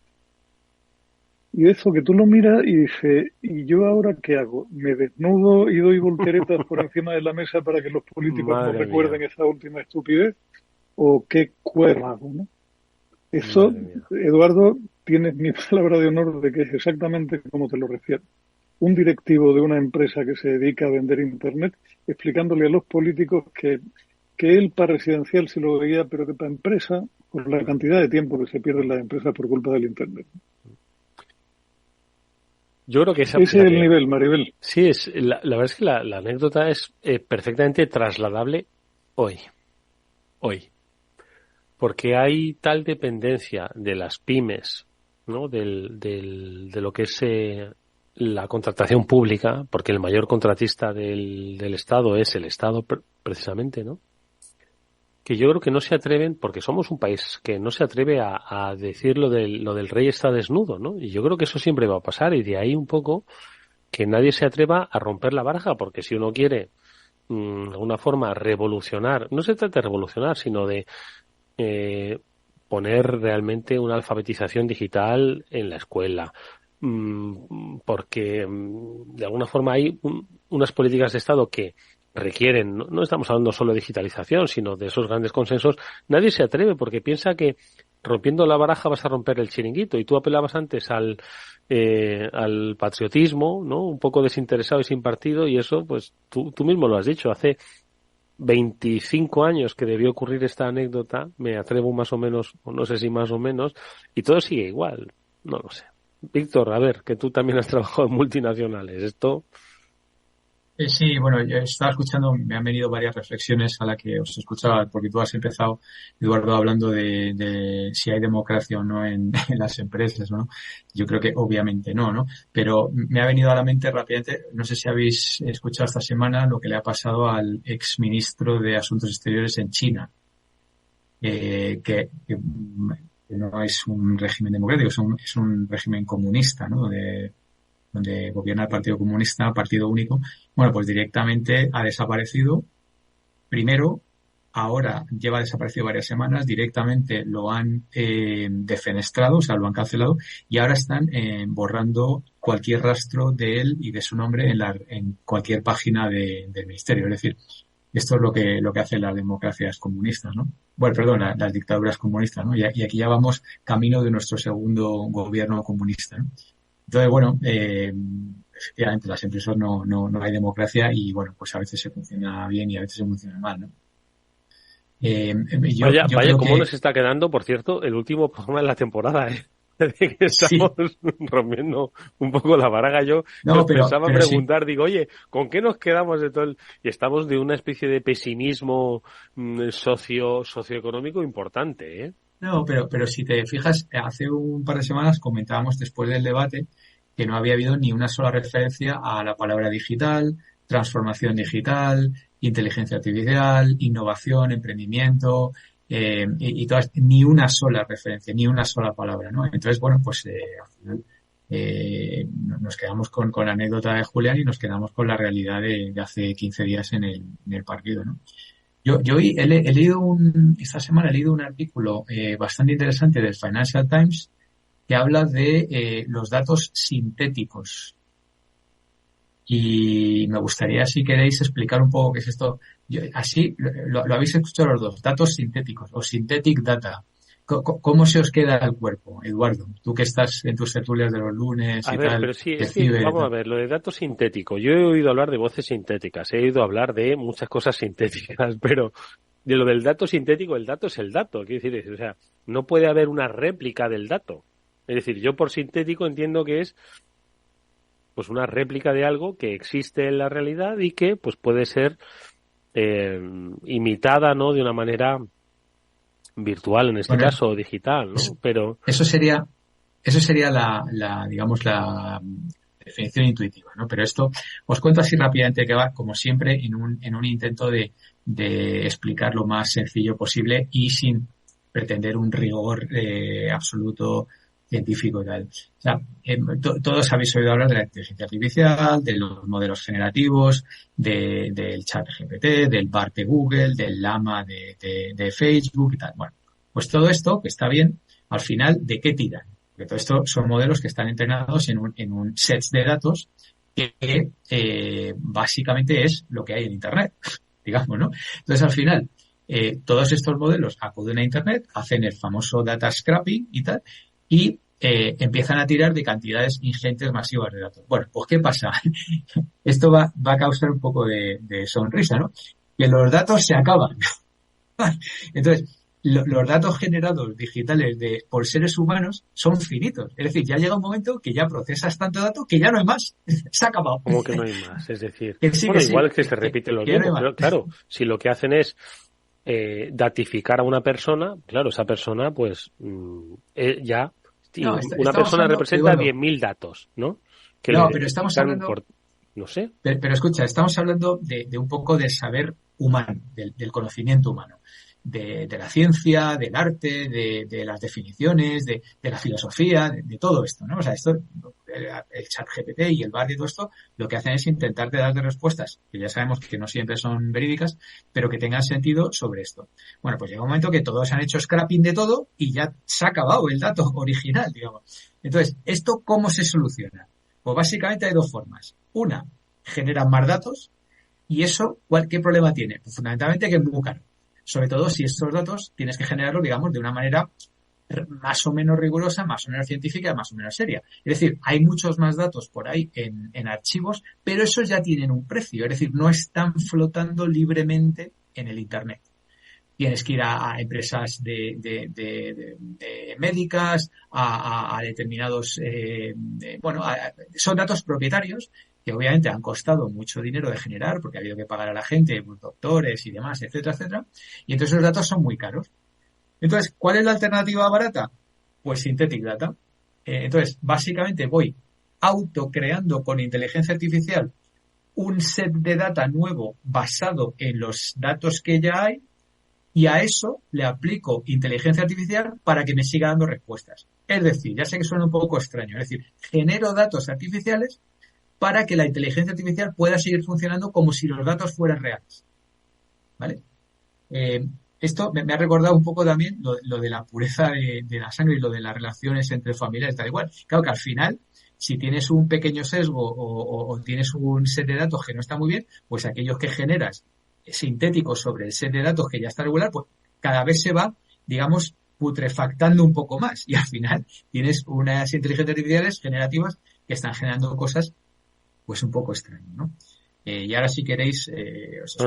Y eso que tú lo miras y dices: ¿y yo ahora qué hago? ¿Me desnudo y doy volteretas por encima de la mesa para que los políticos no recuerden esa última estupidez? ¿O qué cuerno hago, no? Eso, Eduardo, tienes mi palabra de honor de que es exactamente como te lo refiero. Un directivo de una empresa que se dedica a vender Internet explicándole a los políticos que él para residencial se lo veía, pero que para empresa, por la cantidad de tiempo que se pierde en las empresas por culpa del Internet. Yo creo que ese es el nivel, Maribel. Sí, la verdad es que la anécdota es perfectamente trasladable hoy. Porque hay tal dependencia de las pymes, ¿no? de lo que es la contratación pública, porque el mayor contratista del Estado es el Estado precisamente, ¿no? Que yo creo que no se atreven, porque somos un país que no se atreve a decir lo del rey está desnudo, ¿no? Y yo creo que eso siempre va a pasar, y de ahí un poco que nadie se atreva a romper la baraja, porque si uno quiere de alguna forma revolucionar, no se trata de revolucionar, sino de poner realmente una alfabetización digital en la escuela, porque de alguna forma hay unas políticas de Estado que requieren, no estamos hablando solo de digitalización, sino de esos grandes consensos. Nadie se atreve porque piensa que rompiendo la baraja vas a romper el chiringuito, y tú apelabas antes al patriotismo, ¿no? Un poco desinteresado y sin partido, y eso pues tú mismo lo has dicho, hace 25 años que debió ocurrir esta anécdota, me atrevo más o menos, o no sé si más o menos, y todo sigue igual, no lo sé. Víctor, a ver, que tú también has trabajado en multinacionales, esto... Sí, bueno, yo estaba escuchando, me han venido varias reflexiones a las que os escuchaba, porque tú has empezado, Eduardo, hablando de si hay democracia o no en las empresas, ¿no? Yo creo que obviamente no, pero me ha venido a la mente rápidamente, no sé si habéis escuchado esta semana lo que le ha pasado al exministro de Asuntos Exteriores en China, que no es un régimen democrático, es un régimen comunista, ¿no? Donde gobierna el Partido Comunista, partido único. Bueno, pues directamente ha desaparecido. Primero, ahora lleva desaparecido varias semanas, directamente lo han defenestrado, o sea, lo han cancelado, y ahora están borrando cualquier rastro de él y de su nombre en cualquier página del ministerio. Es decir, esto es lo que hacen las democracias comunistas, ¿no? Bueno, perdón, las dictaduras comunistas, ¿no? Y aquí ya vamos camino de nuestro segundo gobierno comunista, ¿no? Entonces, bueno, efectivamente las empresas no hay democracia, y bueno, pues a veces se funciona bien y a veces se funciona mal, ¿no? Vaya cómo nos está quedando, por cierto, el último programa de la temporada, que estamos rompiendo un poco la baraja. Yo pensaba preguntar, digo, oye, ¿con qué nos quedamos de todo y estamos de una especie de pesimismo socioeconómico importante, ¿eh? No, pero si te fijas, hace un par de semanas comentábamos después del debate que no había habido ni una sola referencia a la palabra digital, transformación digital, inteligencia artificial, innovación, emprendimiento, y todas, ni una sola referencia, ni una sola palabra, ¿no? Entonces, bueno, pues al final nos quedamos con la anécdota de Julián y nos quedamos con la realidad de hace 15 días en el partido, ¿no? Yo hoy he leído esta semana he leído un artículo bastante interesante del Financial Times que habla de los datos sintéticos. Y me gustaría, si queréis, explicar un poco qué es esto. Así lo habéis escuchado los dos, datos sintéticos o synthetic data. ¿Cómo se os queda el cuerpo, Eduardo? Tú que estás en tus tertulias de los lunes y tal. Pero sí, vamos a ver, lo de datos sintéticos. Yo he oído hablar de voces sintéticas, he oído hablar de muchas cosas sintéticas, pero de lo del dato sintético, el dato es el dato. Quiero decir, o sea, no puede haber una réplica del dato. Es decir, yo por sintético entiendo que es pues una réplica de algo que existe en la realidad y que pues puede ser imitada, ¿no? De una manera virtual, en este caso, o digital, ¿no? Pero eso sería la digamos, la definición intuitiva, ¿no? Pero esto os cuento así rápidamente, que va, como siempre, en un intento de explicar lo más sencillo posible y sin pretender un rigor absoluto científico y tal. O sea, todos habéis oído hablar de la inteligencia artificial, de los modelos generativos, del chat GPT, del BART de Google, del Llama de Facebook y tal. Bueno, pues todo esto, que está bien, al final, ¿de qué tiran? Porque todo esto son modelos que están entrenados en un set de datos que básicamente es lo que hay en Internet, digamos, ¿no? Entonces, al final, todos estos modelos acuden a Internet, hacen el famoso data scraping y tal, y empiezan a tirar de cantidades ingentes masivas de datos. Bueno, pues ¿qué pasa? Esto va a causar un poco de sonrisa, ¿no? Que los datos se acaban. Entonces, los datos generados digitales por seres humanos son finitos. Es decir, ya llega un momento que ya procesas tanto dato que ya no hay más. Se ha acabado. ¿Cómo que no hay más? Es decir, sí, igual es que se repiten los mismos. Pero claro, si lo que hacen es datificar a una persona, claro, esa persona pues ya... No, una persona representa 10.000 datos, ¿no? Pero estamos hablando... no sé. Pero escucha, estamos hablando de un poco del saber humano, del conocimiento humano, de la ciencia, del arte, de las definiciones, de la filosofía, de todo esto, ¿no? O sea, esto, el chat GPT y el BART y todo esto, lo que hacen es intentarte dar respuestas, que ya sabemos que no siempre son verídicas, pero que tengan sentido sobre esto. Bueno, pues llega un momento que todos han hecho scrapping de todo y ya se ha acabado el dato original, digamos. Entonces, ¿esto cómo se soluciona? Pues básicamente hay dos formas. Una, generan más datos y eso, ¿qué problema tiene? Pues fundamentalmente que es muy caro. Sobre todo si estos datos tienes que generarlos, digamos, de una manera más o menos rigurosa, más o menos científica, más o menos seria. Es decir, hay muchos más datos por ahí en archivos, pero esos ya tienen un precio. Es decir, no están flotando libremente en el Internet. Tienes que ir a empresas de médicas, a determinados... son datos propietarios que obviamente han costado mucho dinero de generar porque ha habido que pagar a la gente, pues, doctores y demás, etcétera, etcétera. Y entonces los datos son muy caros. Entonces, ¿cuál es la alternativa barata? Pues Synthetic Data. Entonces, básicamente voy autocreando con inteligencia artificial un set de data nuevo basado en los datos que ya hay y a eso le aplico inteligencia artificial para que me siga dando respuestas. Es decir, ya sé que suena un poco extraño, es decir, genero datos artificiales para que la inteligencia artificial pueda seguir funcionando como si los datos fueran reales. ¿Vale? Esto me ha recordado un poco también lo de la pureza de la sangre y lo de las relaciones entre familiares, tal igual. Claro que al final, si tienes un pequeño sesgo o tienes un set de datos que no está muy bien, pues aquellos que generas sintéticos sobre el set de datos que ya está regular, pues cada vez se va, digamos, putrefactando un poco más. Y al final tienes unas inteligencias artificiales generativas que están generando cosas pues un poco extrañas, ¿no? Y ahora si queréis... es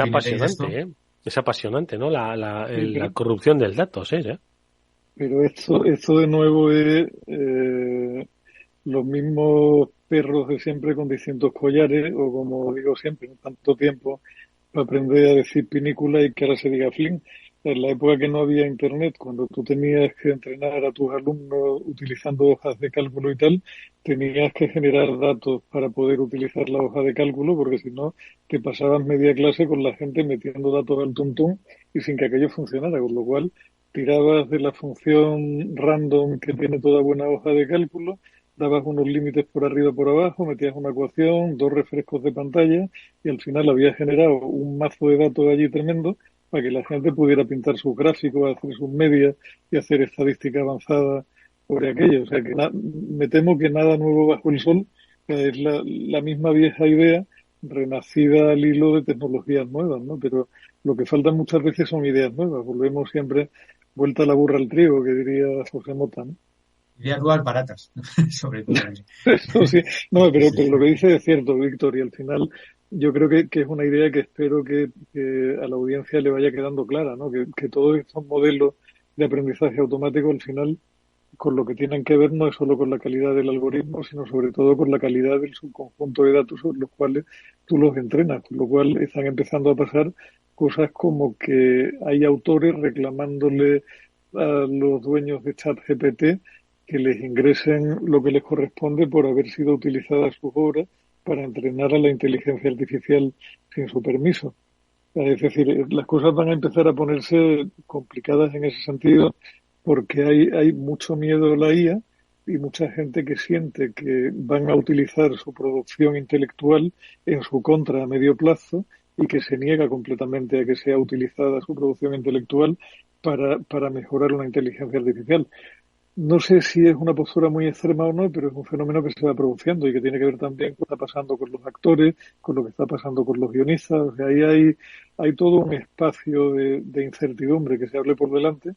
apasionante, Es apasionante, ¿no? La corrupción del dato, ¿eh? Pero esto de nuevo es los mismos perros de siempre con distintos collares, o como digo siempre, tanto tiempo para aprender a decir pinícula y que ahora se diga Flynn. En la época que no había internet, cuando tú tenías que entrenar a tus alumnos utilizando hojas de cálculo y tal, tenías que generar datos para poder utilizar la hoja de cálculo, porque si no te pasabas media clase con la gente metiendo datos al tuntún y sin que aquello funcionara, con lo cual tirabas de la función random que tiene toda buena hoja de cálculo, dabas unos límites por arriba por abajo, metías una ecuación, 2 refrescos de pantalla y al final habías generado un mazo de datos allí tremendo para que la gente pudiera pintar sus gráficos, hacer sus medias y hacer estadística avanzada sobre aquello. O sea, que me temo que nada nuevo bajo el sol, que es la misma vieja idea renacida al hilo de tecnologías nuevas, ¿no? Pero lo que falta muchas veces son ideas nuevas. Volvemos siempre vuelta a la burra al trigo, que diría José Mota, ¿no? Ideas nuevas baratas, sobre todo. Eso sí. No, pero lo que dice es cierto, Víctor, y al final yo creo que es una idea que espero que a la audiencia le vaya quedando clara, ¿no? Que todos estos modelos de aprendizaje automático al final con lo que tienen que ver no es solo con la calidad del algoritmo, sino sobre todo con la calidad del subconjunto de datos sobre los cuales tú los entrenas, con lo cual están empezando a pasar cosas como que hay autores reclamándole a los dueños de ChatGPT que les ingresen lo que les corresponde por haber sido utilizadas sus obras para entrenar a la inteligencia artificial sin su permiso. Es decir, las cosas van a empezar a ponerse complicadas en ese sentido porque hay mucho miedo a la IA y mucha gente que siente que van a utilizar su producción intelectual en su contra a medio plazo y que se niega completamente a que sea utilizada su producción intelectual para mejorar una inteligencia artificial. No sé si es una postura muy extrema o no, pero es un fenómeno que se va produciendo y que tiene que ver también con lo que está pasando con los actores, con lo que está pasando con los guionistas. O sea, ahí hay todo un espacio de incertidumbre que se hable por delante,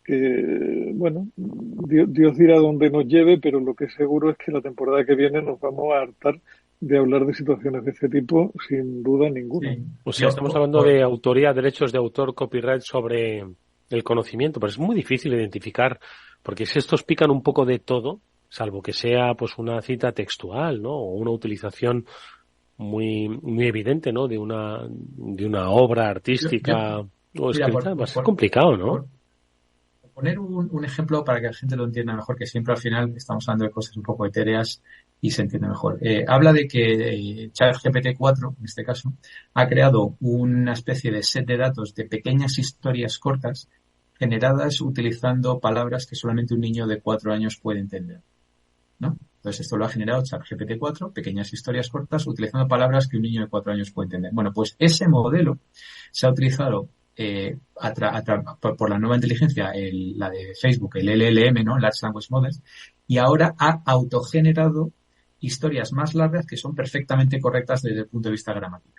que, bueno, Dios dirá dónde nos lleve, pero lo que es seguro es que la temporada que viene nos vamos a hartar de hablar de situaciones de este tipo sin duda ninguna. Sí. O sea, estamos hablando de autoría, derechos de autor, copyright sobre el conocimiento, pero es muy difícil identificar, porque si estos pican un poco de todo, salvo que sea pues una cita textual, ¿no? O una utilización muy evidente, ¿no? De una obra artística o escrita, va a ser complicado, ¿no? Poner un ejemplo para que la gente lo entienda mejor, que siempre al final estamos hablando de cosas un poco etéreas y se entiende mejor. Habla de que ChatGPT 4, en este caso, ha creado una especie de set de datos de pequeñas historias cortas generadas utilizando palabras que solamente un niño de 4 años puede entender, ¿no? Entonces esto lo ha generado ChatGPT 4, pequeñas historias cortas utilizando palabras que un niño de 4 años puede entender. Bueno, pues ese modelo se ha utilizado por la nueva inteligencia, la de Facebook, el LLM, ¿no? Large Language Models, y ahora ha autogenerado historias más largas que son perfectamente correctas desde el punto de vista gramático.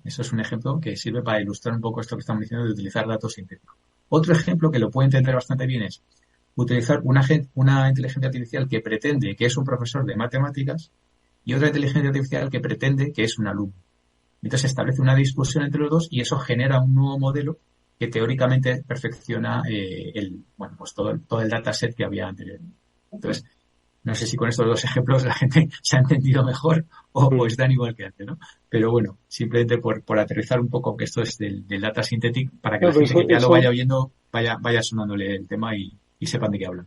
Eso es un ejemplo que sirve para ilustrar un poco esto que estamos diciendo de utilizar datos sintéticos. Otro ejemplo que lo puede entender bastante bien es utilizar una inteligencia artificial que pretende que es un profesor de matemáticas y otra inteligencia artificial que pretende que es un alumno. Entonces se establece una discusión entre los dos y eso genera un nuevo modelo que teóricamente perfecciona pues todo el dataset que había anteriormente. Entonces, no sé si con estos dos ejemplos la gente se ha entendido mejor o están igual que antes, ¿no? Pero bueno, simplemente por aterrizar un poco que esto es del data synthetic para que la gente que ya lo vaya oyendo vaya sonándole el tema y sepan de qué hablan.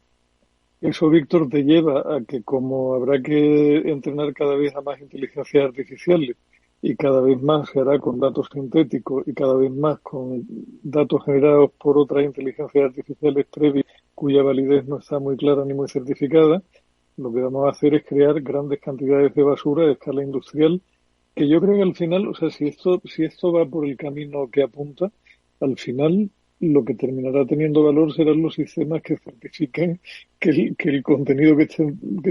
Eso, Víctor, te lleva a que como habrá que entrenar cada vez a más inteligencias artificiales y cada vez más se hará con datos sintéticos y cada vez más con datos generados por otras inteligencias artificiales previas cuya validez no está muy clara ni muy certificada, lo que vamos a hacer es crear grandes cantidades de basura a escala industrial, que yo creo que al final, o sea, si esto va por el camino que apunta, al final lo que terminará teniendo valor serán los sistemas que certifiquen que el contenido que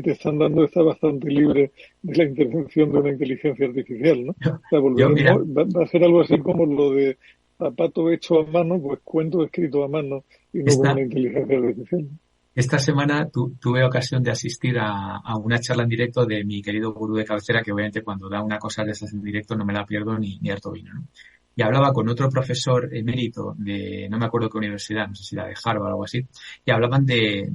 te están dando está bastante libre de la intervención de una inteligencia artificial, ¿no? O sea, va a ser algo así como lo de zapato hecho a mano, pues cuento escrito a mano y no con una inteligencia artificial. Esta semana tuve ocasión de asistir a una charla en directo de mi querido gurú de cabecera, que obviamente cuando da una cosa de esas en directo no me la pierdo ni harto vino, ¿no? Y hablaba con otro profesor emérito de, no me acuerdo qué universidad, no sé si la de Harvard o algo así, y hablaban de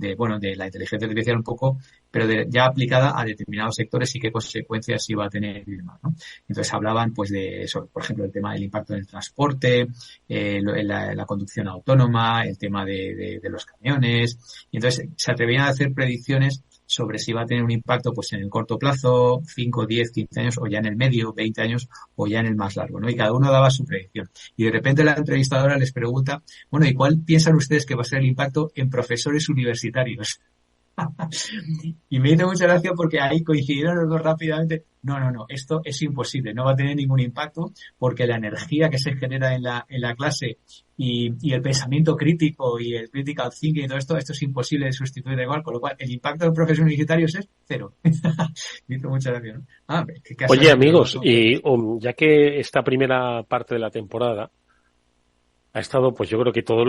la inteligencia artificial un poco, pero ya aplicada a determinados sectores y qué consecuencias iba a tener y demás, ¿no? Entonces hablaban pues de eso, por ejemplo, el tema del impacto en el transporte, la conducción autónoma, el tema de los camiones, y entonces se atrevían a hacer predicciones sobre si va a tener un impacto pues en el corto plazo, 5, 10, 15 años, o ya en el medio, 20 años, o ya en el más largo, ¿no? Y cada uno daba su predicción. Y de repente la entrevistadora les pregunta, bueno, ¿y cuál piensan ustedes que va a ser el impacto en profesores universitarios? Y me hizo mucha gracia porque ahí coincidieron los dos rápidamente. No, esto es imposible, no va a tener ningún impacto porque la energía que se genera en la clase y el pensamiento crítico y el critical thinking y todo esto es imposible de sustituir de igual, con lo cual el impacto de los profesores universitarios es cero. Me hizo mucha gracia, ¿no? Oye, amigos, y ya que esta primera parte de la temporada ha estado, pues yo creo que todas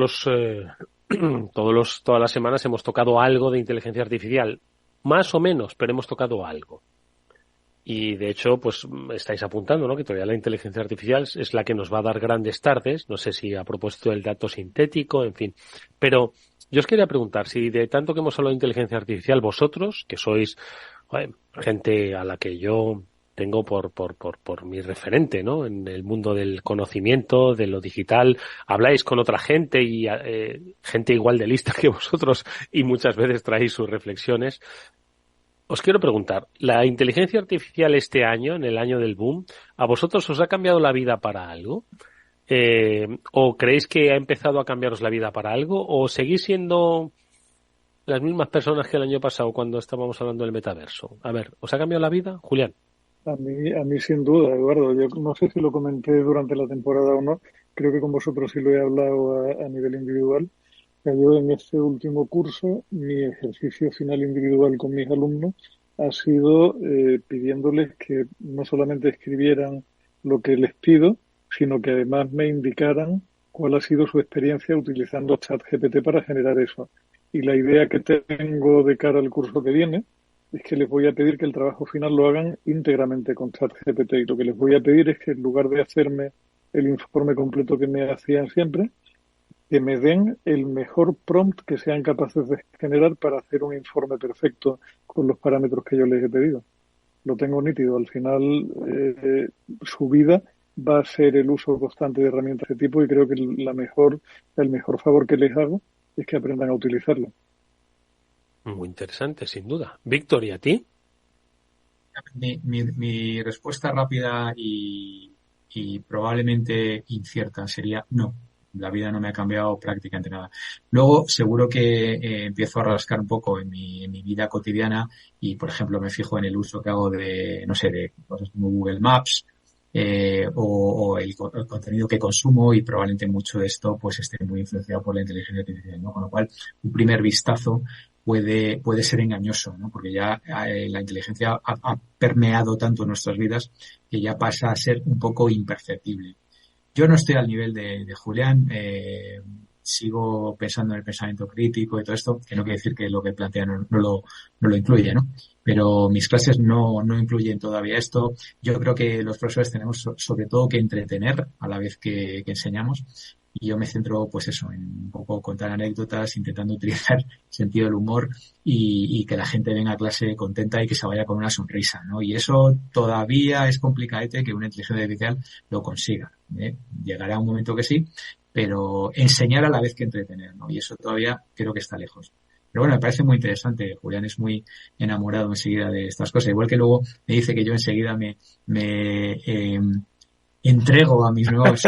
las semanas hemos tocado algo de inteligencia artificial, más o menos, pero hemos tocado algo. Y de hecho, pues estáis apuntando, ¿no? Que todavía la inteligencia artificial es la que nos va a dar grandes tardes, no sé si a propósito del dato sintético, en fin. Pero Yo os quería preguntar si de tanto que hemos hablado de inteligencia artificial, vosotros, que sois gente a la que yo tengo por mi referente, ¿no? En el mundo del conocimiento, de lo digital, habláis con otra gente y gente igual de lista que vosotros y muchas veces traéis sus reflexiones. Os quiero preguntar, ¿la inteligencia artificial este año, en el año del boom, a vosotros os ha cambiado la vida para algo? ¿O creéis que ha empezado a cambiaros la vida para algo? ¿O seguís siendo las mismas personas que el año pasado cuando estábamos hablando del metaverso? A ver, ¿os ha cambiado la vida, Julián? A mí sin duda, Eduardo. Yo no sé si lo comenté durante la temporada o no. Creo que con vosotros sí lo he hablado a nivel individual. Yo en este último curso, mi ejercicio final individual con mis alumnos ha sido pidiéndoles que no solamente escribieran lo que les pido, sino que además me indicaran cuál ha sido su experiencia utilizando ChatGPT para generar eso. Y la idea que tengo de cara al curso que viene es que les voy a pedir que el trabajo final lo hagan íntegramente con ChatGPT. Y lo que les voy a pedir es que en lugar de hacerme el informe completo que me hacían siempre, que me den el mejor prompt que sean capaces de generar para hacer un informe perfecto con los parámetros que yo les he pedido. Lo tengo nítido. Al final, su vida va a ser el uso constante de herramientas de tipo y creo que el mejor favor que les hago es que aprendan a utilizarlo. Muy interesante, sin duda. Víctor, ¿y a ti? Mi respuesta rápida y probablemente incierta sería no. La vida no me ha cambiado prácticamente nada. Luego, seguro que empiezo a rascar un poco en mi vida cotidiana y, por ejemplo, me fijo en el uso que hago de cosas como Google Maps, o el contenido que consumo, y probablemente mucho de esto pues esté muy influenciado por la inteligencia artificial, ¿no? Con lo cual, un primer vistazo puede ser engañoso, ¿no? Porque ya la inteligencia ha permeado tanto nuestras vidas que ya pasa a ser un poco imperceptible. Yo no estoy al nivel de Julián, sigo pensando en el pensamiento crítico y todo esto, que no quiere decir que lo que plantea no lo incluye, ¿no? Pero mis clases no incluyen todavía esto. Yo creo que los profesores tenemos sobre todo que entretener a la vez que enseñamos. Y yo me centro, pues eso, en un poco contar anécdotas, intentando utilizar el sentido del humor y que la gente venga a clase contenta y que se vaya con una sonrisa, ¿no? Y eso todavía es complicadete que una inteligencia artificial lo consiga, ¿eh? Llegará un momento que sí, pero enseñar a la vez que entretener, ¿no? Y eso todavía creo que está lejos. Pero bueno, me parece muy interesante. Julián es muy enamorado enseguida de estas cosas. Igual que luego me dice que yo enseguida me entrego a mis nuevas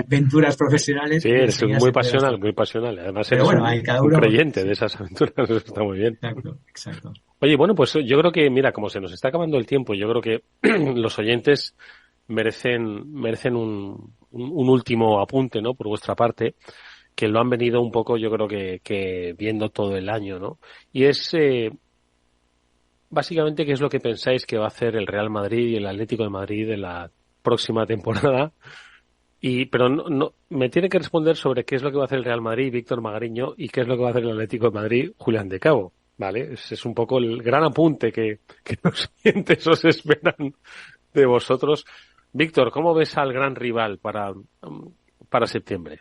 aventuras profesionales. Sí, es muy pasional, muy pasional. Además eres un creyente de esas aventuras, eso está muy bien. Exacto. Oye, bueno, pues yo creo que, mira, como se nos está acabando el tiempo, yo creo que los oyentes merecen un último apunte, ¿no? Por vuestra parte, que lo han venido un poco, yo creo que viendo todo el año, ¿no? Y es básicamente qué es lo que pensáis que va a hacer el Real Madrid y el Atlético de Madrid en la próxima temporada, pero no me tiene que responder sobre qué es lo que va a hacer el Real Madrid, Víctor Magariño, y qué es lo que va a hacer el Atlético de Madrid, Julián de Cabo, ¿vale? Ese es un poco el gran apunte que los clientes os esperan de vosotros. Víctor, ¿cómo ves al gran rival para septiembre?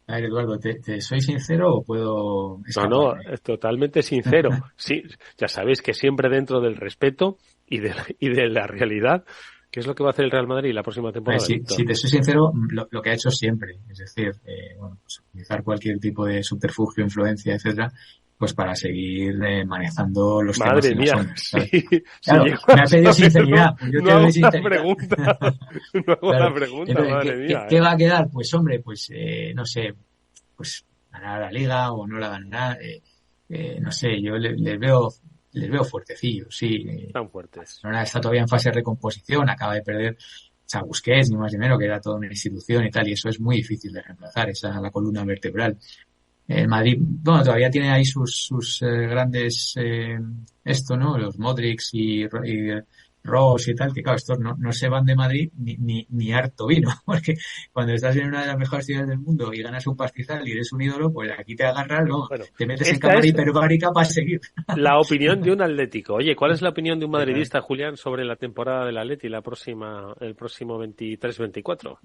A ver, Eduardo, ¿te soy sincero o puedo escaparme? No, es totalmente sincero. Sí, ya sabéis que siempre dentro del respeto y de la realidad. ¿Qué es lo que va a hacer el Real Madrid la próxima temporada? Si te soy sincero, lo que ha hecho siempre, es decir, pues utilizar cualquier tipo de subterfugio, influencia, etcétera, pues para seguir manejando los temas de las ondas. Sí, claro, me ha pedido sinceridad. Yo te doy sinceridad. No hago la pregunta, entonces, madre mía. ¿Qué va a quedar? Pues hombre, pues no sé, pues ganar la Liga o no la ganará, no sé, yo les veo fuertecillos, sí. Están fuertes. Ahora está todavía en fase de recomposición, acaba de perder a Busquets, ni más ni menos, que era toda una institución y tal, y eso es muy difícil de reemplazar, esa es la columna vertebral. El Madrid, bueno, todavía tiene ahí sus grandes, ¿no? Los Modric y Ross y tal, que claro, estos no se van de Madrid ni harto vino, porque cuando estás en una de las mejores ciudades del mundo y ganas un pastizal y eres un ídolo, pues aquí te agarras, ¿no? Bueno, te metes en cámara hiperbárica para seguir. La opinión de un atlético. Oye, ¿cuál es la opinión de un madridista, Julián, sobre la temporada del Atleti el próximo 23-24?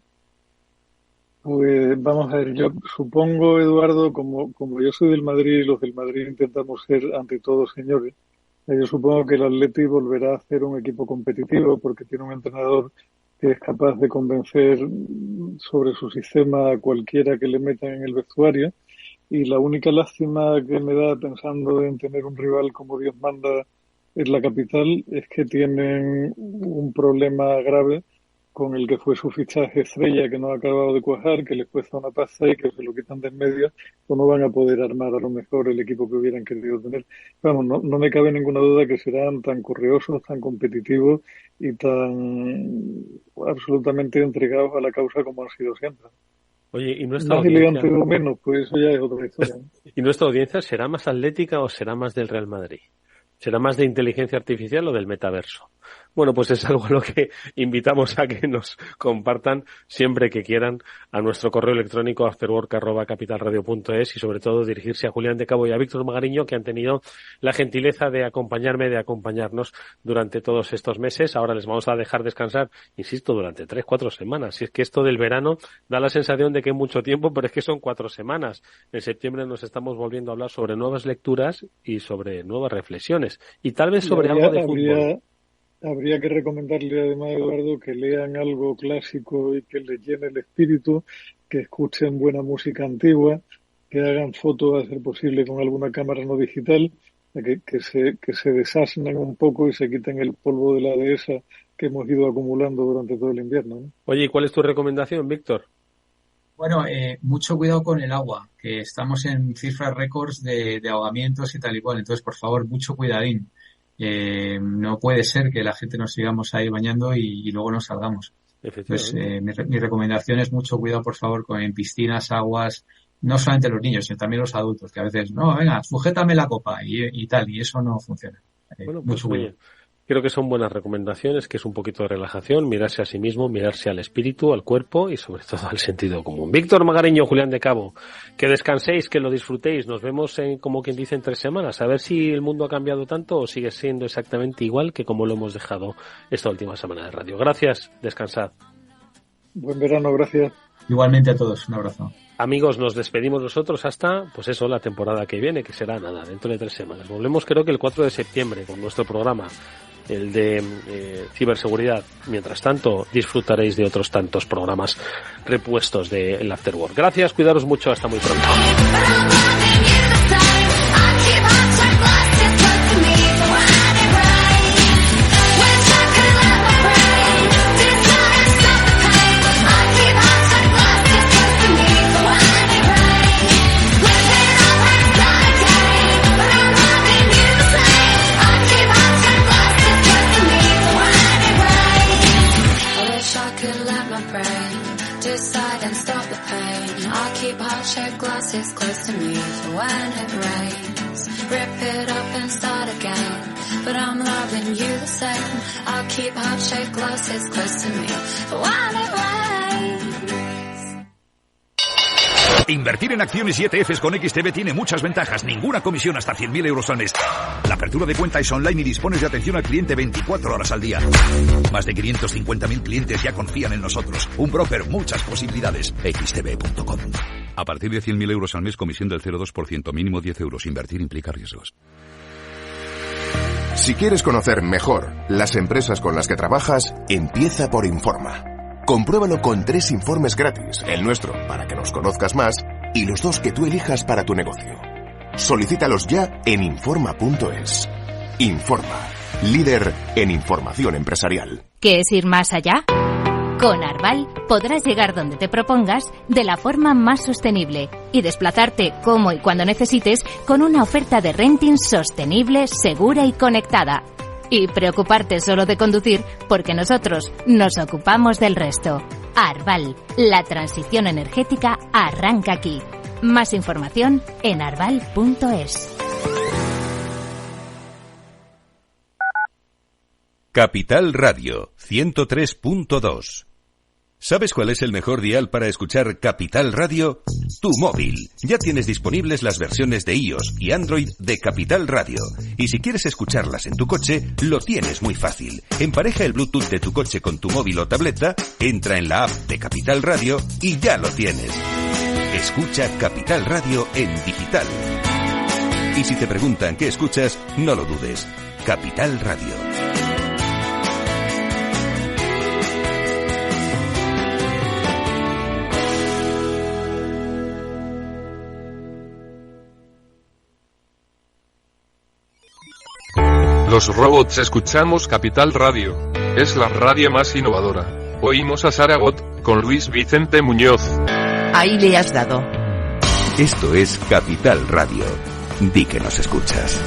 Pues vamos a ver, yo supongo, Eduardo, como yo soy del Madrid y los del Madrid intentamos ser ante todo señores, yo supongo que el Atleti volverá a hacer un equipo competitivo porque tiene un entrenador que es capaz de convencer sobre su sistema a cualquiera que le metan en el vestuario, y la única lástima que me da pensando en tener un rival como Dios manda en la capital es que tienen un problema grave con el que fue su fichaje estrella, que no ha acabado de cuajar, que les cuesta una pasta y que se lo quitan de en medio, o no van a poder armar a lo mejor el equipo que hubieran querido tener. Vamos, no me cabe ninguna duda que serán tan correosos, tan competitivos y tan absolutamente entregados a la causa como han sido siempre. Oye, ¿y nuestra más audiencia? elegante o menos, pues eso ya es otra historia, ¿no? ¿Y nuestra audiencia será más atlética o será más del Real Madrid? ¿Será más de inteligencia artificial o del metaverso? Bueno, pues es algo a lo que invitamos a que nos compartan siempre que quieran a nuestro correo electrónico afterwork@capitalradio.es y sobre todo dirigirse a Julián de Cabo y a Víctor Magariño, que han tenido la gentileza de acompañarnos durante todos estos meses. Ahora les vamos a dejar descansar, insisto, durante 3-4 semanas. Si es que esto del verano da la sensación de que es mucho tiempo, pero es que son 4 semanas. En septiembre nos estamos volviendo a hablar sobre nuevas lecturas y sobre nuevas reflexiones. Y tal vez sobre algo de fútbol. Habría que recomendarle además, Eduardo, que lean algo clásico y que les llene el espíritu, que escuchen buena música antigua, que hagan fotos a ser posible con alguna cámara no digital, que se desasnen un poco y se quiten el polvo de la dehesa que hemos ido acumulando durante todo el invierno, ¿no? Oye, ¿y cuál es tu recomendación, Víctor? Bueno, mucho cuidado con el agua, que estamos en cifras récords de ahogamientos y tal y cual. Entonces, por favor, mucho cuidadín. No puede ser que la gente nos sigamos ahí bañando y luego nos salgamos. Pues, mi recomendación es mucho cuidado, por favor, en piscinas, aguas, no solamente los niños, sino también los adultos, que a veces, no, venga, sujétame la copa y tal, y eso no funciona. Bueno, mucho pues, cuidado. Creo que son buenas recomendaciones, que es un poquito de relajación, mirarse a sí mismo, mirarse al espíritu, al cuerpo y sobre todo al sentido común. Víctor Magariño, Julián de Cabo, que descanséis, que lo disfrutéis. Nos vemos como quien dice en 3 semanas. A ver si el mundo ha cambiado tanto o sigue siendo exactamente igual que como lo hemos dejado esta última semana de radio. Gracias, descansad. Buen verano, gracias. Igualmente a todos, un abrazo. Amigos, nos despedimos nosotros hasta, pues eso, la temporada que viene, que será nada, dentro de 3 semanas. Volvemos creo que el 4 de septiembre con nuestro programa, el de ciberseguridad. Mientras tanto, disfrutaréis de otros tantos programas repuestos del Afterwork. Gracias, cuidaros mucho, hasta muy pronto. Glasses close to me for when it rains. Rip it up and start again. But I'm loving you the same. I'll keep heart-shaped glasses close to me for when it rains. Invertir en acciones y ETFs con XTB tiene muchas ventajas. Ninguna comisión hasta 100.000 euros al mes. La apertura de cuenta es online y dispones de atención al cliente 24 horas al día. Más de 550.000 clientes ya confían en nosotros. Un broker, muchas posibilidades. XTB.com. A partir de 100.000 euros al mes, comisión del 0,2%, mínimo 10 euros. Invertir implica riesgos. Si quieres conocer mejor las empresas con las que trabajas, empieza por Informa. Compruébalo con 3 informes gratis, el nuestro para que nos conozcas más y los 2 que tú elijas para tu negocio. Solicítalos ya en Informa.es. Informa, líder en información empresarial. ¿Qué es ir más allá? Con Arval podrás llegar donde te propongas de la forma más sostenible y desplazarte como y cuando necesites con una oferta de renting sostenible, segura y conectada. Y preocuparte solo de conducir porque nosotros nos ocupamos del resto. Arval, la transición energética arranca aquí. Más información en arval.es. Capital Radio 103.2. ¿Sabes cuál es el mejor dial para escuchar Capital Radio? Tu móvil. Ya tienes disponibles las versiones de iOS y Android de Capital Radio. Y si quieres escucharlas en tu coche, lo tienes muy fácil. Empareja el Bluetooth de tu coche con tu móvil o tableta, entra en la app de Capital Radio y ya lo tienes. Escucha Capital Radio en digital. Y si te preguntan qué escuchas, no lo dudes. Capital Radio. Los robots escuchamos Capital Radio. Es la radio más innovadora. Oímos a Saragot, con Luis Vicente Muñoz. Ahí le has dado. Esto es Capital Radio. Di que nos escuchas.